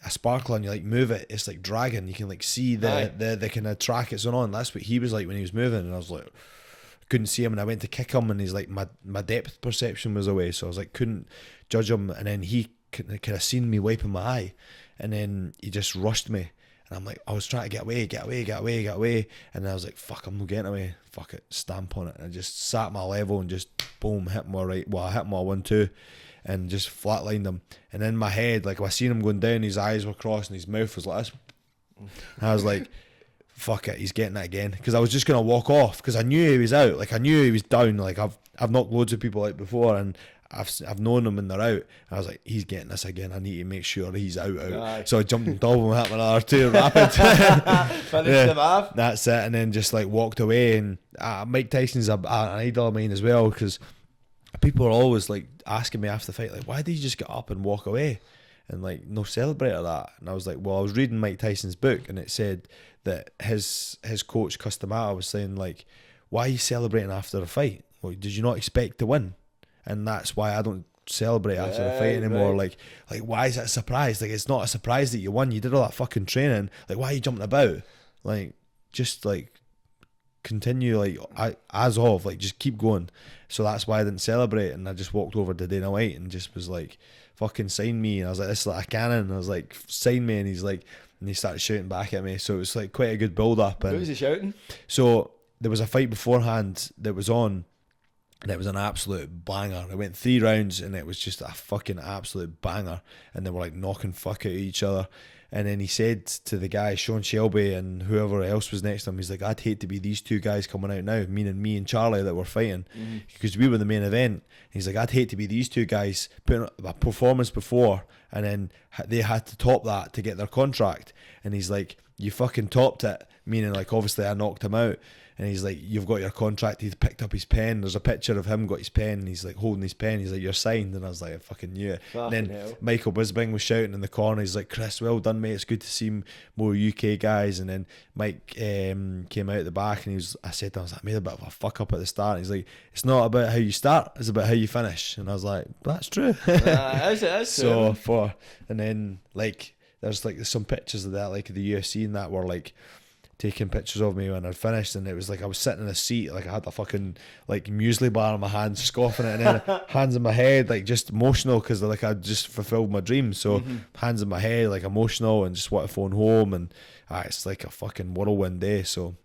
sparkler and you like move it, it's like dragging. You can like see the kind of track it's on. That's what he was like when he was moving, and I was like, couldn't see him, and I went to kick him, and he's like, my depth perception was away, so I was like, couldn't judge him. And then he kind of seen me wiping my eye, and then he just rushed me, and I'm like, I was trying to get away, and I was like, fuck, I'm not getting away, fuck it, stamp on it, and I just sat my level and just boom, hit him all right. Well, I hit him all 1-2 and just flatlined him, and in my head, like, I seen him going down, his eyes were crossed and his mouth was like this, and I was like, fuck it, he's getting it again, because I was just gonna walk off, because I knew he was out, like I knew he was down, like I've knocked loads of people out before, and I've known them when they're out. I was like, he's getting this again, I need to make sure he's out. So I jumped on top of him, hit him another 2 rapid. Finished him off. That's it, and then just like walked away. And Mike Tyson's an idol of mine as well, because people are always like asking me after the fight, like, why did you just get up and walk away and like no celebrate or that? And I was like, well, I was reading Mike Tyson's book, and it said that his coach Customata was saying, like, why are you celebrating after a fight? Well, did you not expect to win? And that's why I don't celebrate after the fight anymore. Like why is it a surprise? Like, it's not a surprise that you won. You did all that fucking training. Like, why are you jumping about? Like, just like continue, like just keep going. So that's why I didn't celebrate, and I just walked over to Dana White and just was like, fucking sign me. And I was like, this is like a cannon. And I was like, sign me. And he's like, and he started shouting back at me. So it was like quite a good build up. What was he shouting? So there was a fight beforehand that was on, and it was an absolute banger. It went 3 rounds, and it was just a fucking absolute banger. And they were like knocking fuck out of each other. And then he said to the guy, Sean Shelby, and whoever else was next to him, he's like, I'd hate to be these 2 guys coming out now, meaning me and Charlie that were fighting, because we were the main event. He's like, I'd hate to be these 2 guys putting a performance before, and then they had to top that to get their contract. And he's like, you fucking topped it, meaning like obviously I knocked him out. And he's like, you've got your contract. He's picked up his pen. There's a picture of him got his pen, and he's like holding his pen. He's like, you're signed. And I was like, I fucking knew it. And then Michael Bisping was shouting in the corner. He's like, Chris, well done, mate. It's good to see more UK guys. And then Mike came out the back, and I said to him, I made a bit of a fuck up at the start. And he's like, it's not about how you start, it's about how you finish. And I was like, that's true. That's so and then like there's like some pictures of that, like the UFC and that, were like taking pictures of me when I'd finished, and it was like I was sitting in a seat, like I had a fucking like muesli bar in my hand, scoffing it, and then hands in my head, like just emotional, because like I just fulfilled my dream. So hands in my head, like emotional, and just want to phone home, and it's like a fucking whirlwind day. So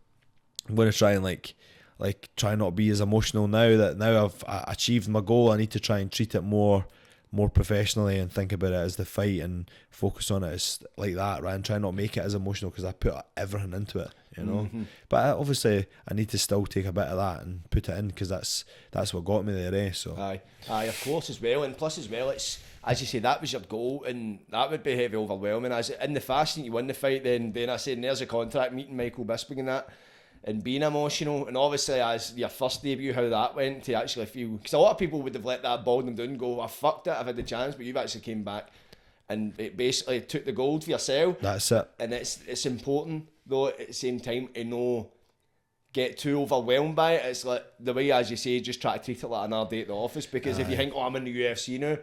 I'm going to try and like try not be as emotional now that I've achieved my goal. I need to try and treat it more professionally and think about it as the fight and focus on it as like that, right? And try not make it as emotional, because I put everything into it, you know. But obviously I need to still take a bit of that and put it in, because that's what got me there, So aye, of course, as well. And plus as well, it's, as you say, that was your goal, and that would be heavy overwhelming. As in the fashion you win the fight, then I said, there's a contract meeting Michael Bisping and that. and being emotional, and obviously as your first debut, how that went to actually feel, because a lot of people would have let that ball them down and go, I fucked it, I've had the chance, but you've actually came back and it basically took the gold for yourself. That's it. And it's important though at the same time to no get too overwhelmed by it. It's like the way, as you say, just try to treat it like another day at the office, because if you think, oh, I'm in the UFC now,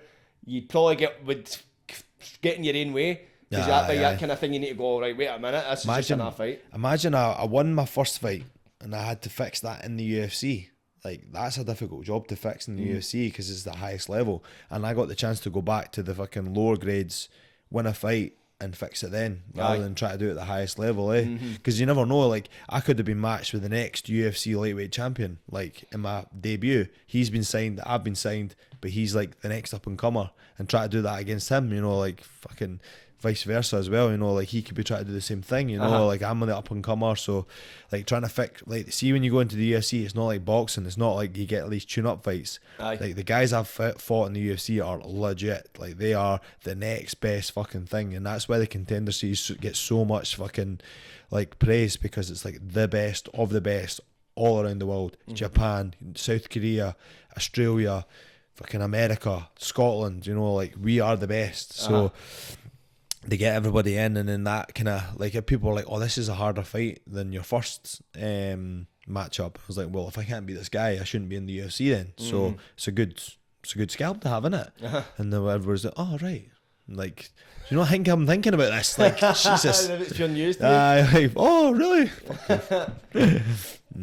you'd probably get in your own way. Because that kind of thing, you need to go, all right, wait a minute, this is just another fight. Imagine I won my first fight and I had to fix that in the UFC. Like, that's a difficult job to fix in the UFC because it's the highest level. And I got the chance to go back to the fucking lower grades, win a fight and fix it then, rather than try to do it at the highest level, Because you never know, like, I could have been matched with the next UFC lightweight champion, like, in my debut. He's been signed, I've been signed, but he's, like, the next up-and-comer, and try to do that against him, you know, like, fucking vice versa as well, you know, like, he could be trying to do the same thing, you know, like, I'm the up-and-comer, so, like, trying to fix, like, see, when you go into the UFC, it's not like boxing, it's not like you get these tune-up fights. Like, the guys I've fought in the UFC are legit, like, they are the next best fucking thing, and that's why the Contender Series gets so much fucking, like, praise, because it's, like, the best of the best all around the world. Japan, South Korea, Australia, fucking America, Scotland, you know, like, we are the best, so they get everybody in, and then that kind of, like, if people are like, oh, this is a harder fight than your first matchup, I was like, well, if I can't beat this guy, I shouldn't be in the UFC then. So it's a good scalp to have, innit? And then everyone's like, oh, right, like, do you know, I think I'm thinking about this, like, Jesus. It's pure news to like, oh, really?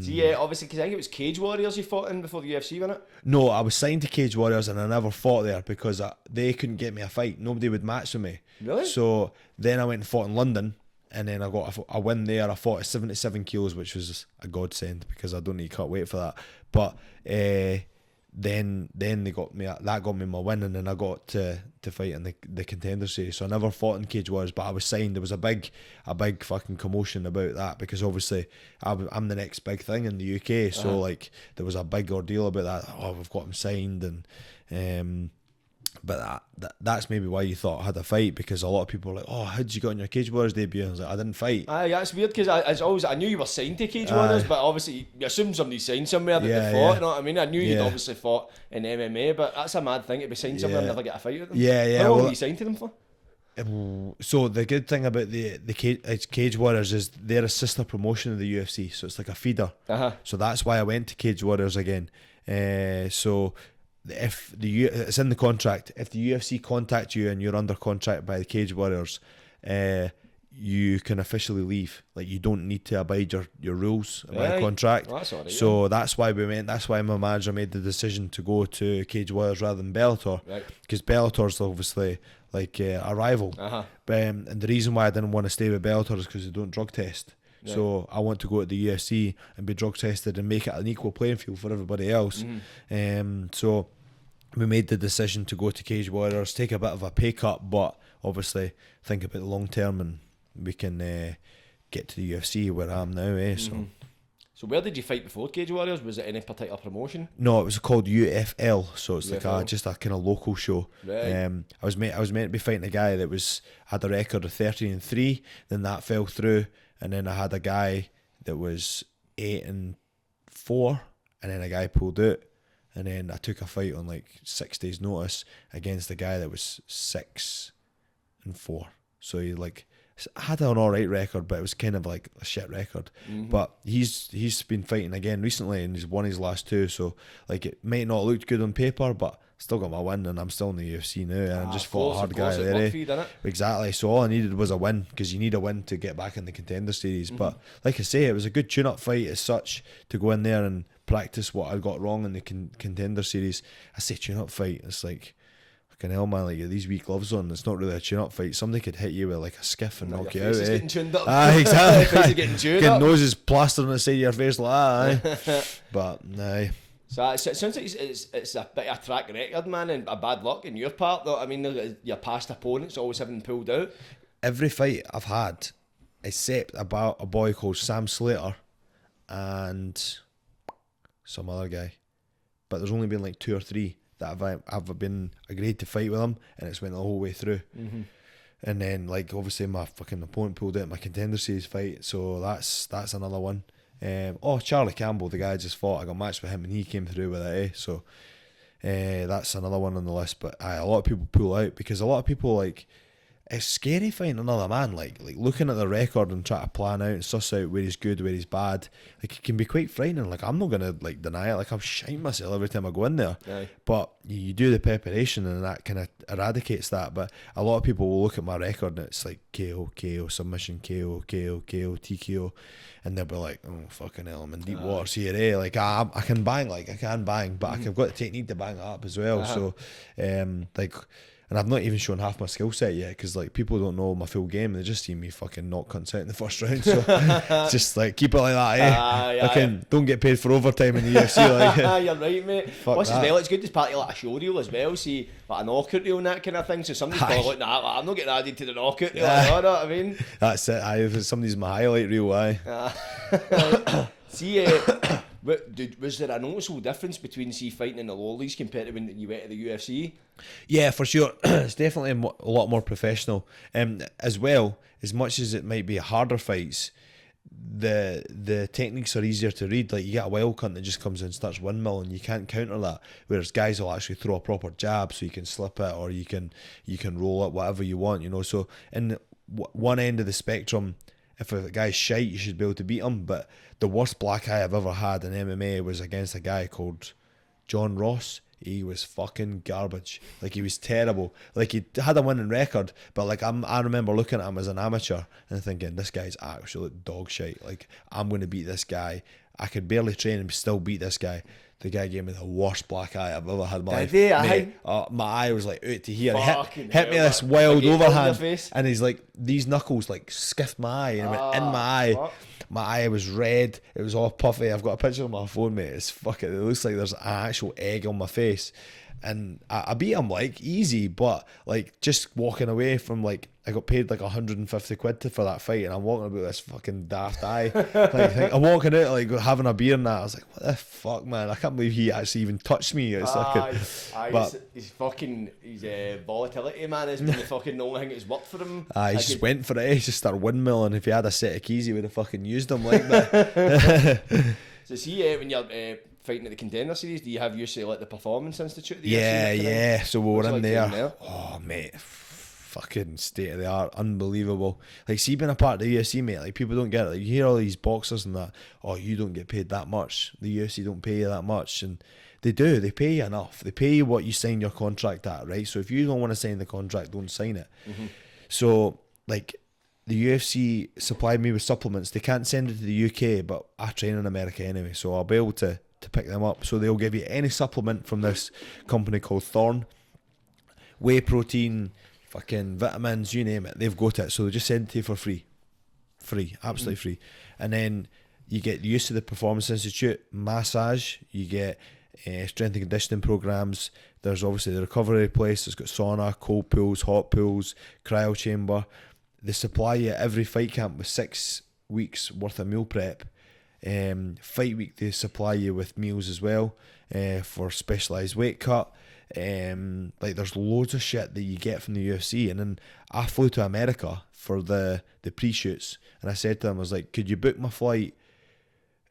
So yeah, obviously, because I think it was Cage Warriors you fought in before the UFC, wasn't it? No, I was signed to Cage Warriors and I never fought there because they couldn't get me a fight. Nobody would match with me. Really? So then I went and fought in London, and then I got a win there. I fought at 77 kilos, which was a godsend because I don't need to cut weight for that. But then they got me, that got me my win, and then I got to fight in the Contender Series. So I never fought in Cage Warriors, but I was signed. There was a big fucking commotion about that because obviously I'm the next big thing in the UK. So like there was a big ordeal about that. Oh, we've got him signed, and but that's maybe why you thought I had a fight, because a lot of people were like, oh, how did you get on your Cage Warriors debut? And I was like, I didn't fight. That's weird because I knew you were signed to Cage Warriors, but obviously you assume somebody signed somewhere that they fought, you know what I mean? I knew you'd obviously fought in MMA, but that's a mad thing to be signed somewhere and never get a fight with them. How long were you signed to them for? So the good thing about the Cage Warriors is they're a sister promotion of the UFC, so it's like a feeder. So that's why I went to Cage Warriors again. So if it's in the contract, if the UFC contact you and you're under contract by the Cage Warriors, you can officially leave. Like, you don't need to abide your rules about a contract. Well, that's all right, so that's why we went. That's why my manager made the decision to go to Cage Warriors rather than Bellator, because Bellator's obviously like a rival. And the reason why I didn't want to stay with Bellator is because they don't drug test. So I want to go to the UFC and be drug tested and make it an equal playing field for everybody else. So we made the decision to go to Cage Warriors, take a bit of a pay cut, but obviously think about the long term, and we can get to the UFC where I am now. So where did you fight before Cage Warriors? Was it any particular promotion? No, it was called UFL, so it's like just a kind of local show. I was meant to be fighting a guy that had a record of 13-3, then that fell through. And then I had a guy that was 8-4, and then a guy pulled out, and then I took a fight on like 6 days' notice against a guy that was 6-4. So he had an alright record, but it was kind of like a shit record. But he's been fighting again recently, and he's won his last two. So like, it might not look good on paper, but still got my win, and I'm still in the UFC now, and I just fought a hard guy there. Exactly. So all I needed was a win, because you need a win to get back in the Contender Series. But like I say, it was a good tune-up fight as such, to go in there and practice what I got wrong in the Contender Series. I say tune-up fight, it's like, fucking hell, man, like, these wee gloves on, it's not really a tune-up fight. Somebody could hit you with like a skiff and knock you out. Getting tuned up. Exactly. Getting tuned up. Noses plastered on the side of your face like that. But no. So it sounds like it's a bit of a track record, man, and a bad luck in your part, though. I mean, your past opponents always having pulled out. Every fight I've had, except about a boy called Sam Slater and some other guy, but there's only been like 2 or 3 that I've been agreed to fight with him, and it's went the whole way through. And then, like, obviously my fucking opponent pulled out in my Contender Series fight, so that's another one. Charlie Campbell, the guy I just fought, I got matched with him and he came through with it, so that's another one on the list. But a lot of people pull out because a lot of people, like, it's scary fighting another man, like looking at the record and trying to plan out and suss out where he's good, where he's bad. Like, it can be quite frightening. Like, I'm not gonna like deny it. Like, I'm shitting myself every time I go in there. Aye. But you do the preparation and that kind of eradicates that. But a lot of people will look at my record and it's like KO, KO, submission, KO, KO, KO, TKO, and they'll be like, oh fucking hell, I'm in deep waters here, eh? Like, I can bang, but I've got the technique to bang it up as well. So, like. And I've not even shown half my skill set yet because, like, people don't know my full game. They just see me fucking knock cunts out in the first round. So just like keep it like that, eh? Don't get paid for overtime in the UFC. Like, you're right, mate. Plus, as well, it's good as part of like a show reel as well. See, like a knockout reel and that kind of thing. So somebody's probably like, nah, I'm not getting added to the knockout reel. You know what I mean? That's it. If somebody's my highlight reel, See, was there a noticeable difference between fighting in the lower leagues compared to when you went to the UFC? Yeah, for sure. It's definitely a lot more professional. As well, as much as it might be harder fights, the techniques are easier to read. Like, you get a wild cunt that just comes in and starts windmilling, you can't counter that. Whereas guys will actually throw a proper jab so you can slip it or you can roll it, whatever you want, you know. So in one end of the spectrum, if a guy's shite, you should be able to beat him. But the worst black eye I've ever had in MMA was against a guy called John Ross. He was fucking garbage. Like, he was terrible. Like, he had a winning record, but like I remember looking at him as an amateur and thinking, this guy's actually dog shite. Like, I'm going to beat this guy. I could barely train and still beat this guy. The guy gave me the worst black eye I've ever had in my life. Mate, my eye was like out to here. Hit me this wild overhand, and he's like, these knuckles like skiffed my eye and went in my eye. Fuck. My eye was red. It was all puffy. I've got a picture on my phone, mate. It's fucking. It looks like there's an actual egg on my face. And I beat him like easy, but like just walking away from, like, I got paid like 150 quid for that fight, and I'm walking about this fucking daft eye. Like, I'm walking out like having a beer and that. I was like, what the fuck, man? I can't believe he actually even touched me. It's he's fucking volatility, man. Has been the fucking only thing that's worked for him. He just went for it. He just started windmilling. If he had a set of keys, he would have fucking used them like that. So see, when you're fighting at the Contender series, do you have usually like the Performance Institute? Yeah. So we were in there. Oh, mate, fucking state of the art, unbelievable. Like, see, being a part of the UFC, mate, like, people don't get it. Like, you hear all these boxers and that, oh, you don't get paid that much. The UFC don't pay you that much, and they do. They pay you enough. They pay you what you sign your contract at, right? So if you don't want to sign the contract, don't sign it. Mm-hmm. So, like, the UFC supplied me with supplements. They can't send it to the UK, but I train in America anyway, so I'll be able to pick them up. So they'll give you any supplement from this company called Thorn. Whey protein, fucking vitamins, you name it, they've got it. So they just send it to you for free. Absolutely free. And then you get used to the Performance Institute massage, you get strength and conditioning programs. There's obviously the recovery place. It's got sauna, cold pools, hot pools, cryo chamber. They supply you every fight camp with 6 weeks worth of meal prep. Fight week they supply you with meals as well, for specialised weight cut. Like, there's loads of shit that you get from the UFC. And then I flew to America for the pre-shoots, and I said to them, I was like, could you book my flight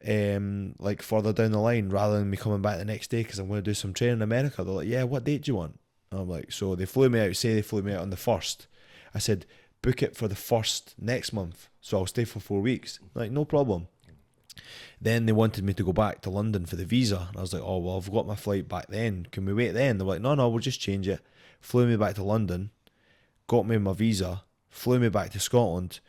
like further down the line rather than me coming back the next day, because I'm going to do some training in America. They're like, yeah, what date do you want? And I'm like, so they flew me out on the 1st. I said, book it for the 1st next month, so I'll stay for 4 weeks. Like, no problem. Then they wanted me to go back to London for the visa, and I was like, oh, well, I've got my flight back then, can we wait then? They were like, no, we'll just change it. Flew me back to London, got me my visa, flew me back to Scotland,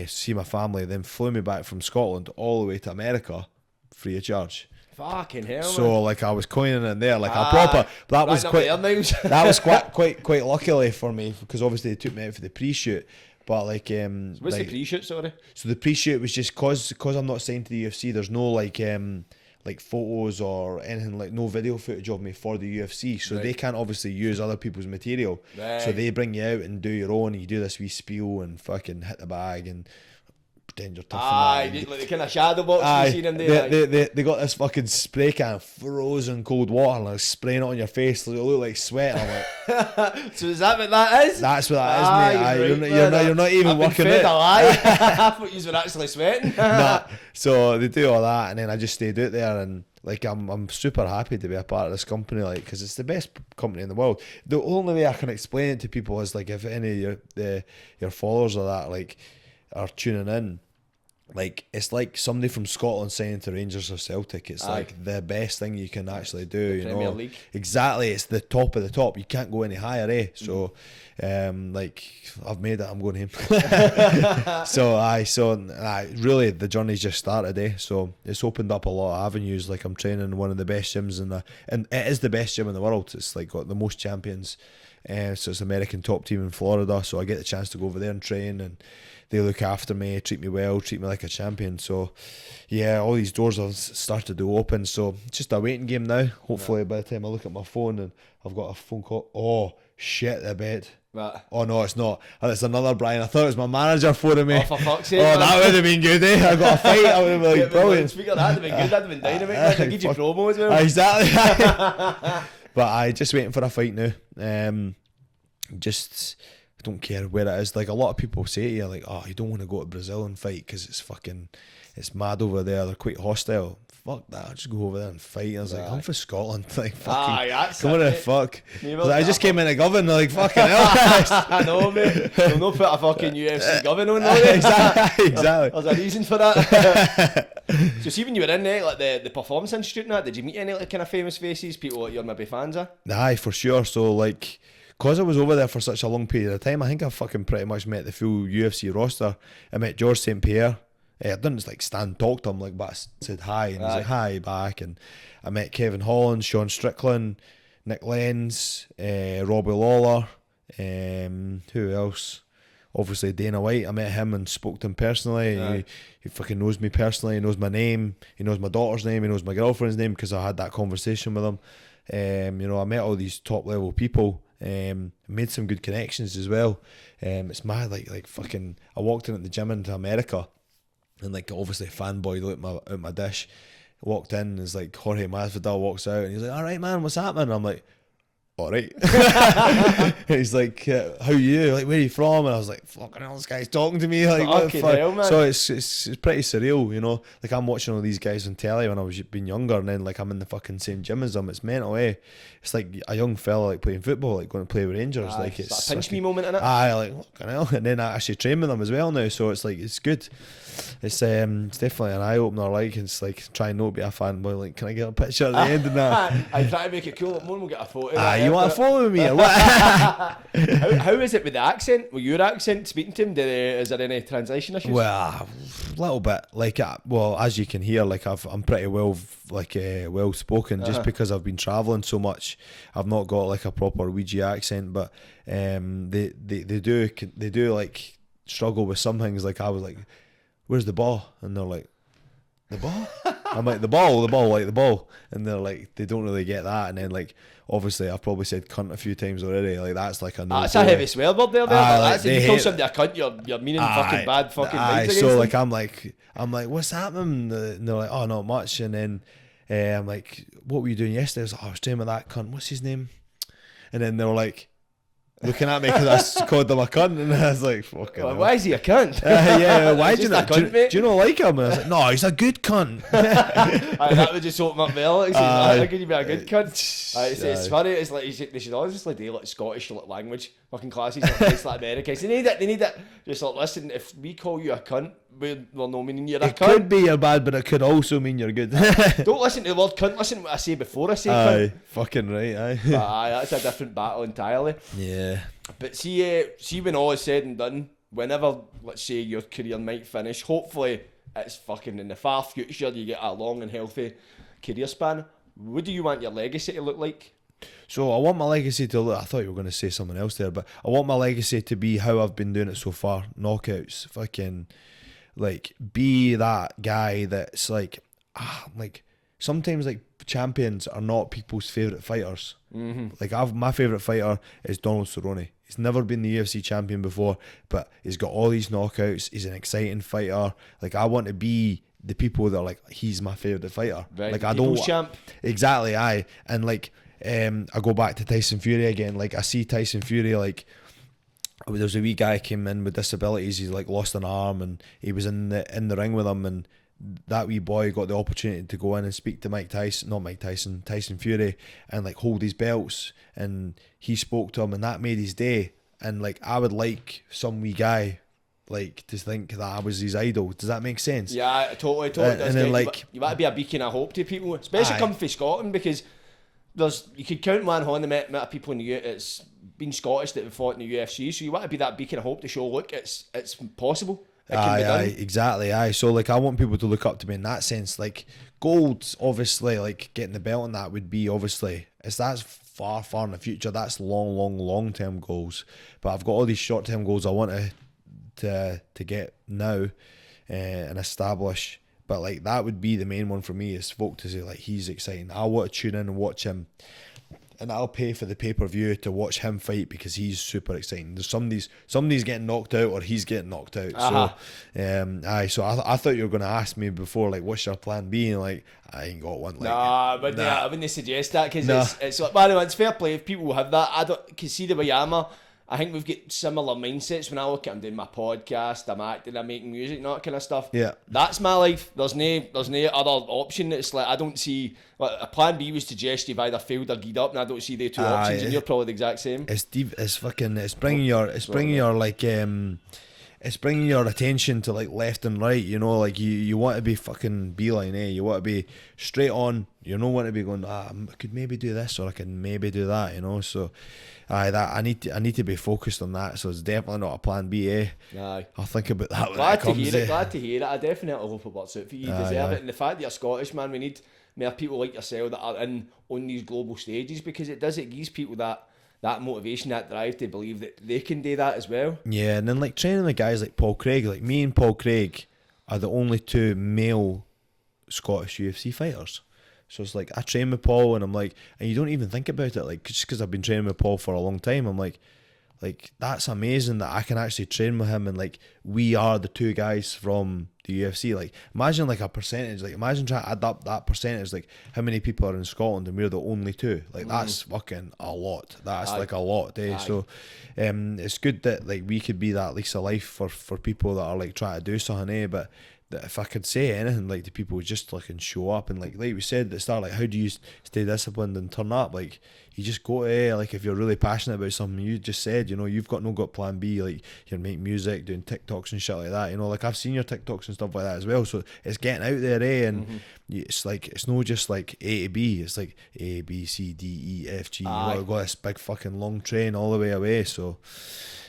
see my family, then flew me back from Scotland all the way to America free of charge. Fucking hell, so man. Like, I was coining in there like a proper. That was quite luckily for me, because obviously they took me out for the pre-shoot. But like, what's the pre-shoot? Sorry. So the pre-shoot was just cause I'm not signed to the UFC. There's no like photos or anything, like no video footage of me for the UFC. So they can't obviously use other people's material. Right. So they bring you out and do your own. And you do this wee spiel and fucking hit the bag and pretend you're tough. Aye, like the kind of shadow box you seen in there. They got this fucking spray can, frozen cold water, and like spraying it on your face. It look like sweat. I'm like, so is that what that is? That's what that is, mate. Aye, you're not even working it. I thought you were actually sweating. Nah. So they do all that, and then I just stayed out there, and like I'm super happy to be a part of this company, like, because it's the best company in the world. The only way I can explain it to people is like if any of your followers or that like are tuning in, like it's like somebody from Scotland saying to Rangers or Celtic, it's like the best thing you can actually do. The Premier League. Exactly, it's the top of the top. You can't go any higher, eh? So, like I've made it. I'm going home. So really the journey's just started, eh? So it's opened up a lot of avenues. Like I'm training in one of the best gyms and it is the best gym in the world. It's like got the most champions. So it's American top team in Florida. So I get the chance to go over there and train, and they look after me, treat me well, treat me like a champion. So yeah, all these doors have started to open. So it's just a waiting game now. Hopefully by the time I look at my phone and I've got a phone call, oh shit, the bed. Right. Oh no, it's not. Oh, it's another Brian. I thought it was my manager phoning me. Oh, for fuck's sake. Oh, that would have been good, eh? I got a fight. I would have been like, brilliant. Speaking of that, that'd have been good. That'd have been dynamite. I'd give you promo as well. Exactly. But I just waiting for a fight now. Just I don't care where it is. Like a lot of people say to you, like, oh, you don't want to go to Brazil and fight because it's mad over there. They're quite hostile. Fuck that, I'll just go over there and fight. And I was like, I'm for Scotland. Like, fucking, come on, fuck. I just came in a Govan, like, fucking hell. I know, mate. You'll not put a fucking UFC Govan on there. Exactly. There's a reason for that. So see when you were in there, like the Performance Institute and that, did you meet any like kind of famous faces, people that you're maybe fans of? Aye, for sure. So like, because I was over there for such a long period of time, I think I fucking pretty much met the full UFC roster. I met George St. Pierre. I didn't just like stand and talk to him, like, but I said hi, and he's like hi back. And I met Kevin Holland, Sean Strickland, Nick Lenz, Robbie Lawler, who else? Obviously Dana White. I met him and spoke to him personally. He fucking knows me personally. He knows my name. He knows my daughter's name. He knows my girlfriend's name because I had that conversation with him. You know, I met all these top level people. Made some good connections as well. It's mad, like fucking. I walked in at the gym into America. And like obviously fanboyed out my dish. Walked in and it's like Jorge Masvidal walks out and he's like, all right man, what's happening? I'm like, all right. He's like, how are you? Like, where are you from? And I was like, fucking hell, this guy's talking to me. Like, what the fuck? Hell, man. So it's pretty surreal, you know. Like I'm watching all these guys on telly when I was being younger, and then like I'm in the fucking same gym as them. It's mental, eh? It's like a young fella like playing football, like going to play with Rangers. Like it's that pinch me moment in it. Aye, like fucking hell. And then I actually train with them as well now, so it's like it's good. It's definitely an eye opener. Like it's like trying not to be a fanboy. Like, can I get a picture at the end of that? I try to make it cool. We'll get a photo. You want to follow me or what? how is it with the accent? With your accent, speaking to him, is there any translation issues? Well, a little bit. Like, well, as you can hear, like I'm pretty well spoken just because I've been travelling so much. I've not got like a proper Ouija accent, but they do like struggle with some things. Like I was like, where's the ball? And they're like, the ball? I'm like, the ball, like the ball. And they're like, they don't really get that. And then like, obviously I've probably said cunt a few times already. Like that's like a no. That's a heavy swear word there. Like, if you call somebody a cunt, you're meaning fucking bad fucking things. So like I'm like, what's happening? And they're like, oh, not much. And then I'm like, what were you doing yesterday? I was like, I was training with that cunt. What's his name? And then they were like, looking at me because I called them a cunt, and I was like, fucking hell. Why is he a cunt? Yeah, why do you not? Do you not like him? And I was like, no, he's a good cunt. That would just open up Mel. How can you be a good cunt? It's funny. It's like they should honestly do like Scottish like language fucking classes in a place like America. They need it. They need it. Just like, listen, if we call you a cunt, we're no meaning you're a cunt. It could be you're bad, but it could also mean you're good. Don't listen to the word cunt. Listen to what I say before I say cunt. Fucking right, aye. But that's a different battle entirely. Yeah. But see when all is said and done, whenever, let's say, your career might finish, hopefully it's fucking in the far future, you get a long and healthy career span. What do you want your legacy to look like? So I want my legacy to look, I thought you were going to say something else there, but I want my legacy to be how I've been doing it so far. Knockouts, fucking, like, be that guy that's like sometimes like champions are not people's favourite fighters. Like my favourite fighter is Donald Cerrone. He's never been the UFC champion before, but he's got all these knockouts. He's an exciting fighter. Like I want to be the people that are like, he's my favourite fighter. Right. Like I People's don't champ. exactly. And like I go back to Tyson Fury again. Like I see Tyson Fury, like there was a wee guy came in with disabilities. He's like lost an arm, and he was in the ring with him, and that wee boy got the opportunity to go in and speak to Tyson Fury, and like hold his belts, and he spoke to him, and that made his day. And like I would like some wee guy like to think that I was his idol. Does that make sense? Yeah, totally does. And then like you want to be a beacon of hope to people, especially coming from Scotland, because you could count one hand the amount of people in the it's been Scottish that have fought in the UFC, so you want to be that beacon of hope to show, look, it's possible. It can be done. Exactly. So like I want people to look up to me in that sense. Like gold, obviously, like getting the belt on that would be obviously that's far in the future. That's long term goals. But I've got all these short term goals I want to get now and establish. But like that would be the main one for me, is folk to say like he's exciting. I want to tune in and watch him, and I'll pay for the pay-per-view to watch him fight because he's super exciting. There's somebody's getting knocked out or he's getting knocked out. So I thought you were going to ask me before, like, what's your plan B? And like, I ain't got one. Like, I wouldn't suggest that, because it's like, man, it's fair play if people have that. I don't can see the way I'm I think we've got similar mindsets. When I look at I'm doing my podcast, I'm acting, I'm making music, and all that kind of stuff. Yeah, that's my life. There's no other option. It's like I don't see, like, a plan B was to suggest you've either failed or geared up, and I don't see the two options. And you're probably the exact same. It's bringing your attention to like left and right. You know, like you want to be fucking beeline, You want to be straight on. You don't want to be going, I could maybe do this or I could maybe do that. You know, so. I need to be focused on that, so it's definitely not a plan B. I'll think about that when it comes. Glad to hear it. I definitely hope it works out for you. You deserve it, and the fact that you're Scottish, man, we need more people like yourself that are on these global stages, because it gives people that motivation, that drive to believe that they can do that as well. Yeah, and then like training the guys like Paul Craig, like me and Paul Craig are the only two male Scottish UFC fighters. So it's like I train with Paul, and I'm like, and you don't even think about it, like just because I've been training with Paul for a long time, I'm like that's amazing that I can actually train with him, and like we are the two guys from the UFC. Like imagine like a percentage, like imagine trying to add up that percentage, like how many people are in Scotland and we're the only two. Like that's fucking a lot. That's like a lot. So it's good that like we could be that lease of life for people that are like trying to do something, but that if I could say anything like to people, just like and show up, and like we said at the start, like how do you stay disciplined and turn up? Like you just go to like if you're really passionate about something, you just said, you know, you've got plan B, like you make music, doing TikToks and shit like that, you know, like I've seen your TikToks and stuff like that as well, so it's getting out there, and it's like it's not just like A to B, it's like A, B, C, D, E, F, G. You know, I've got this big fucking long train all the way away, so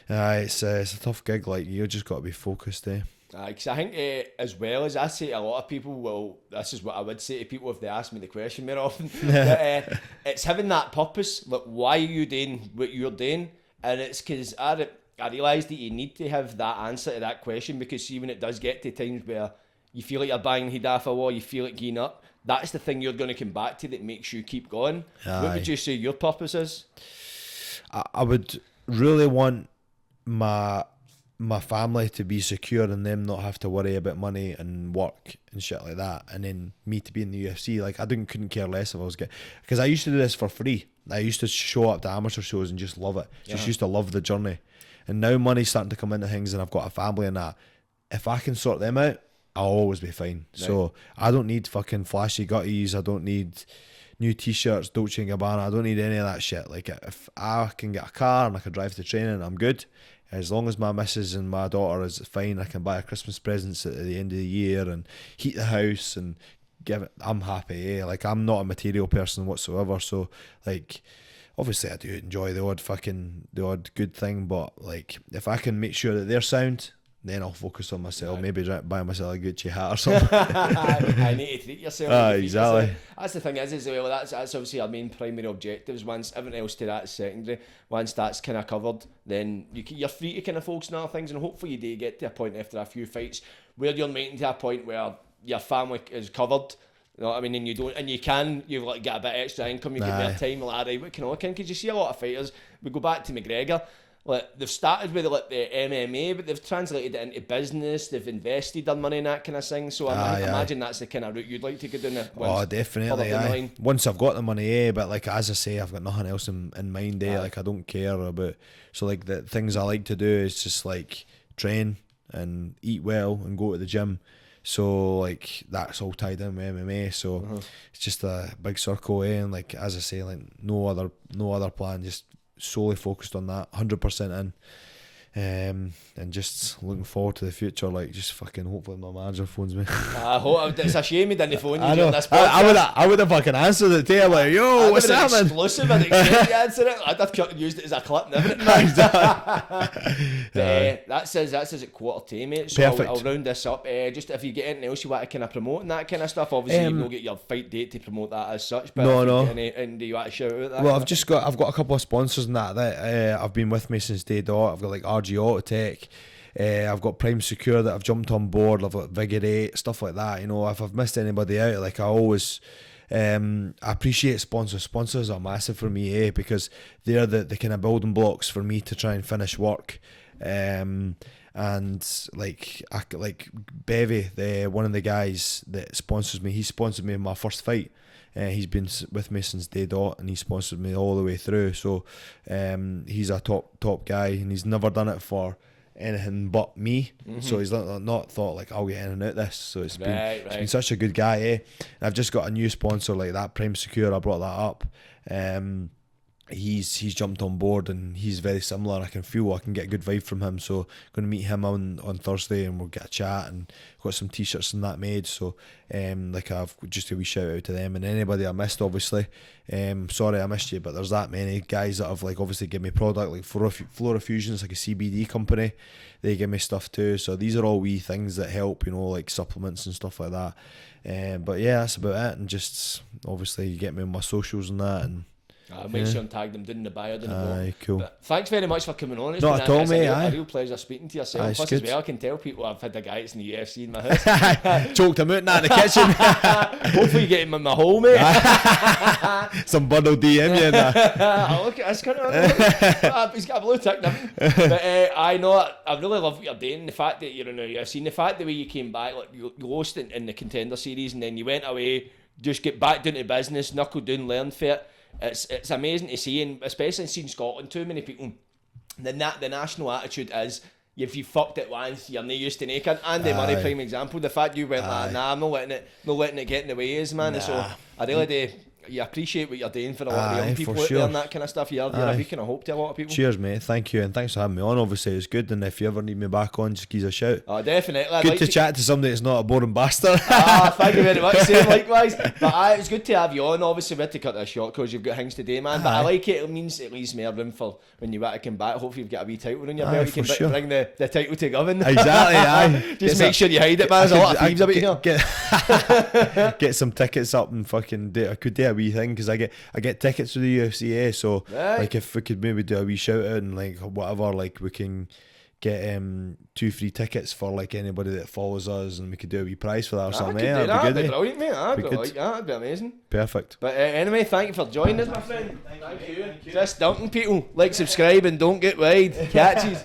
it's a tough gig. Like you just got to be focused. Because I think, as well as I say to a lot of people, well, this is what I would say to people if they ask me the question more often, that, it's having that purpose, like why are you doing what you're doing? And it's because I realise that you need to have that answer to that question, because see, when it does get to times where you feel like you're banging head off a wall, you feel like giving up, that's the thing you're going to come back to that makes you keep going. What would you say your purpose is? I would really want my family to be secure and them not have to worry about money and work and shit like that, and then me to be in the UFC. Like I couldn't care less if I was because I used to do this for free. I used to show up to amateur shows and just love it. Just used to love the journey. And now money's starting to come into things, and I've got a family and that. If I can sort them out, I'll always be fine. Right. So I don't need fucking flashy gutties. I don't need new t-shirts, Dolce & Gabbana. I don't need any of that shit. Like if I can get a car and I can drive to training, I'm good. As long as my missus and my daughter is fine, I can buy her Christmas presents at the end of the year and heat the house and give it. I'm happy. Like I'm not a material person whatsoever. So like, obviously I do enjoy the odd good thing, but like if I can make sure that they're sound, then I'll focus on myself. Right. Maybe buy myself a Gucci hat or something. I need to treat yourself. Exactly. Yourself. That's the thing is well, that's obviously our main primary objectives. Once everything else to that is secondary. Once that's kind of covered, then you're free to kind of focus on other things, and hopefully you do get to a point after a few fights where you're making to a point where your family is covered. You know what I mean? And you don't, and you've like get a bit extra income, you get more time. Like, alright, what can I look in? Because you see a lot of fighters. We go back to McGregor. Like they've started with like the MMA, but they've translated it into business. They've invested their money in that kind of thing. So I imagine that's the kind of route you'd like to go down. Oh, definitely. Once I've got the money, but like as I say, I've got nothing else in mind. Like I don't care about. So like the things I like to do is just like train and eat well and go to the gym. So like that's all tied in with MMA. So it's just a big circle, and like as I say, like no other plan. Just solely focused on that, 100% in, and just looking forward to the future. Like just fucking hopefully my manager phones me. I hope it's a shame he didn't phone you during this podcast. I would have fucking answered it to him like, yo, what's happening? Exclusive, I'd accept the answer. I'd have used it as a clip and everything. That says at 1:45, mate. So Perfect. I'll round this up. Just if you get anything else you want to kind of promote and that kind of stuff, obviously you don't get your fight date to promote that as such. But anything do you want to shout out that? Well, I've got a couple of sponsors and that have been with me since day dot. I've got like RG Autotech. I've got Prime Secure that I've jumped on board. I've got Vigorate, stuff like that. You know, if I've missed anybody out, like I always, I appreciate sponsors. Sponsors are massive for me, because they're the kind of building blocks for me to try and finish work. And like Bevy, one of the guys that sponsors me, he sponsored me in my first fight. He's been with me since day dot, and he sponsored me all the way through. So he's a top guy, and he's never done it for anything but me. So he's not thought like I'll get in and out this. So it's been such a good guy. And I've just got a new sponsor like that, Prime Secure. I brought that up. He's jumped on board, and he's very similar. I can get a good vibe from him. So I'm going to meet him on Thursday, and we'll get a chat, and got some t-shirts and that made. So like I've just a wee shout out to them, and anybody I missed, obviously. Sorry I missed you, but there's that many guys that have like obviously give me product, like Flora Fusion's like a CBD company. They give me stuff too. So these are all wee things that help, you know, like supplements and stuff like that. But yeah, that's about it. And just obviously you get me on my socials and that, and I'll make sure and tag them down in the bio. Cool. But thanks very much for coming on. It's not at all, mate. A real pleasure speaking to yourself. Plus, as well, I can tell people I've had a guy that's in the UFC in my house. Choked him out in the kitchen. Hopefully, you get him in my home, mate. Some bundle DM you. I look at this kind of. He's got a blue tick now. But I know I really love what you're doing. The fact that you're in the UFC, the fact the way you came back, like you lost in the Contender series, and then you went away, just get back down to business, knuckle down, learn for it. It's amazing to see, and especially seeing Scotland, too many people, the national attitude is, if you fucked it once, you're not used to naked. Andy Murray, prime example. The fact you went like, nah, I'm not letting it get in the way, man. And so I really do. You appreciate what you're doing for a lot of young people out there and that kind of stuff. You're a beacon of hope to a lot of people. Cheers, mate. Thank you, and thanks for having me on. Obviously, it's good, and if you ever need me back on, just give us a shout. Oh, definitely. Good to chat to somebody that's not a boring bastard. Thank you very much. Same likewise. But it's good to have you on. Obviously, we had to cut this short because you've got things today, man. But I like it. It means it leaves more room for when you want to come back. Hopefully, you've got a wee title on your belt. You can bring the title to Govan. Exactly. Just make sure you hide it, man. There's a lot of thieves about here. Get some tickets up and fucking I could do a wee thing, because I get tickets to the UFC, so like if we could maybe do a wee shout out and like whatever, like we can get 2 free tickets for like anybody that follows us, and we could do a wee prize for that or something. That'd be brilliant, mate. That'd be amazing. Perfect. But anyway, thank you for joining us, my friend. Thank you. Chris Duncan, people, like, subscribe, and don't get wide. Catches.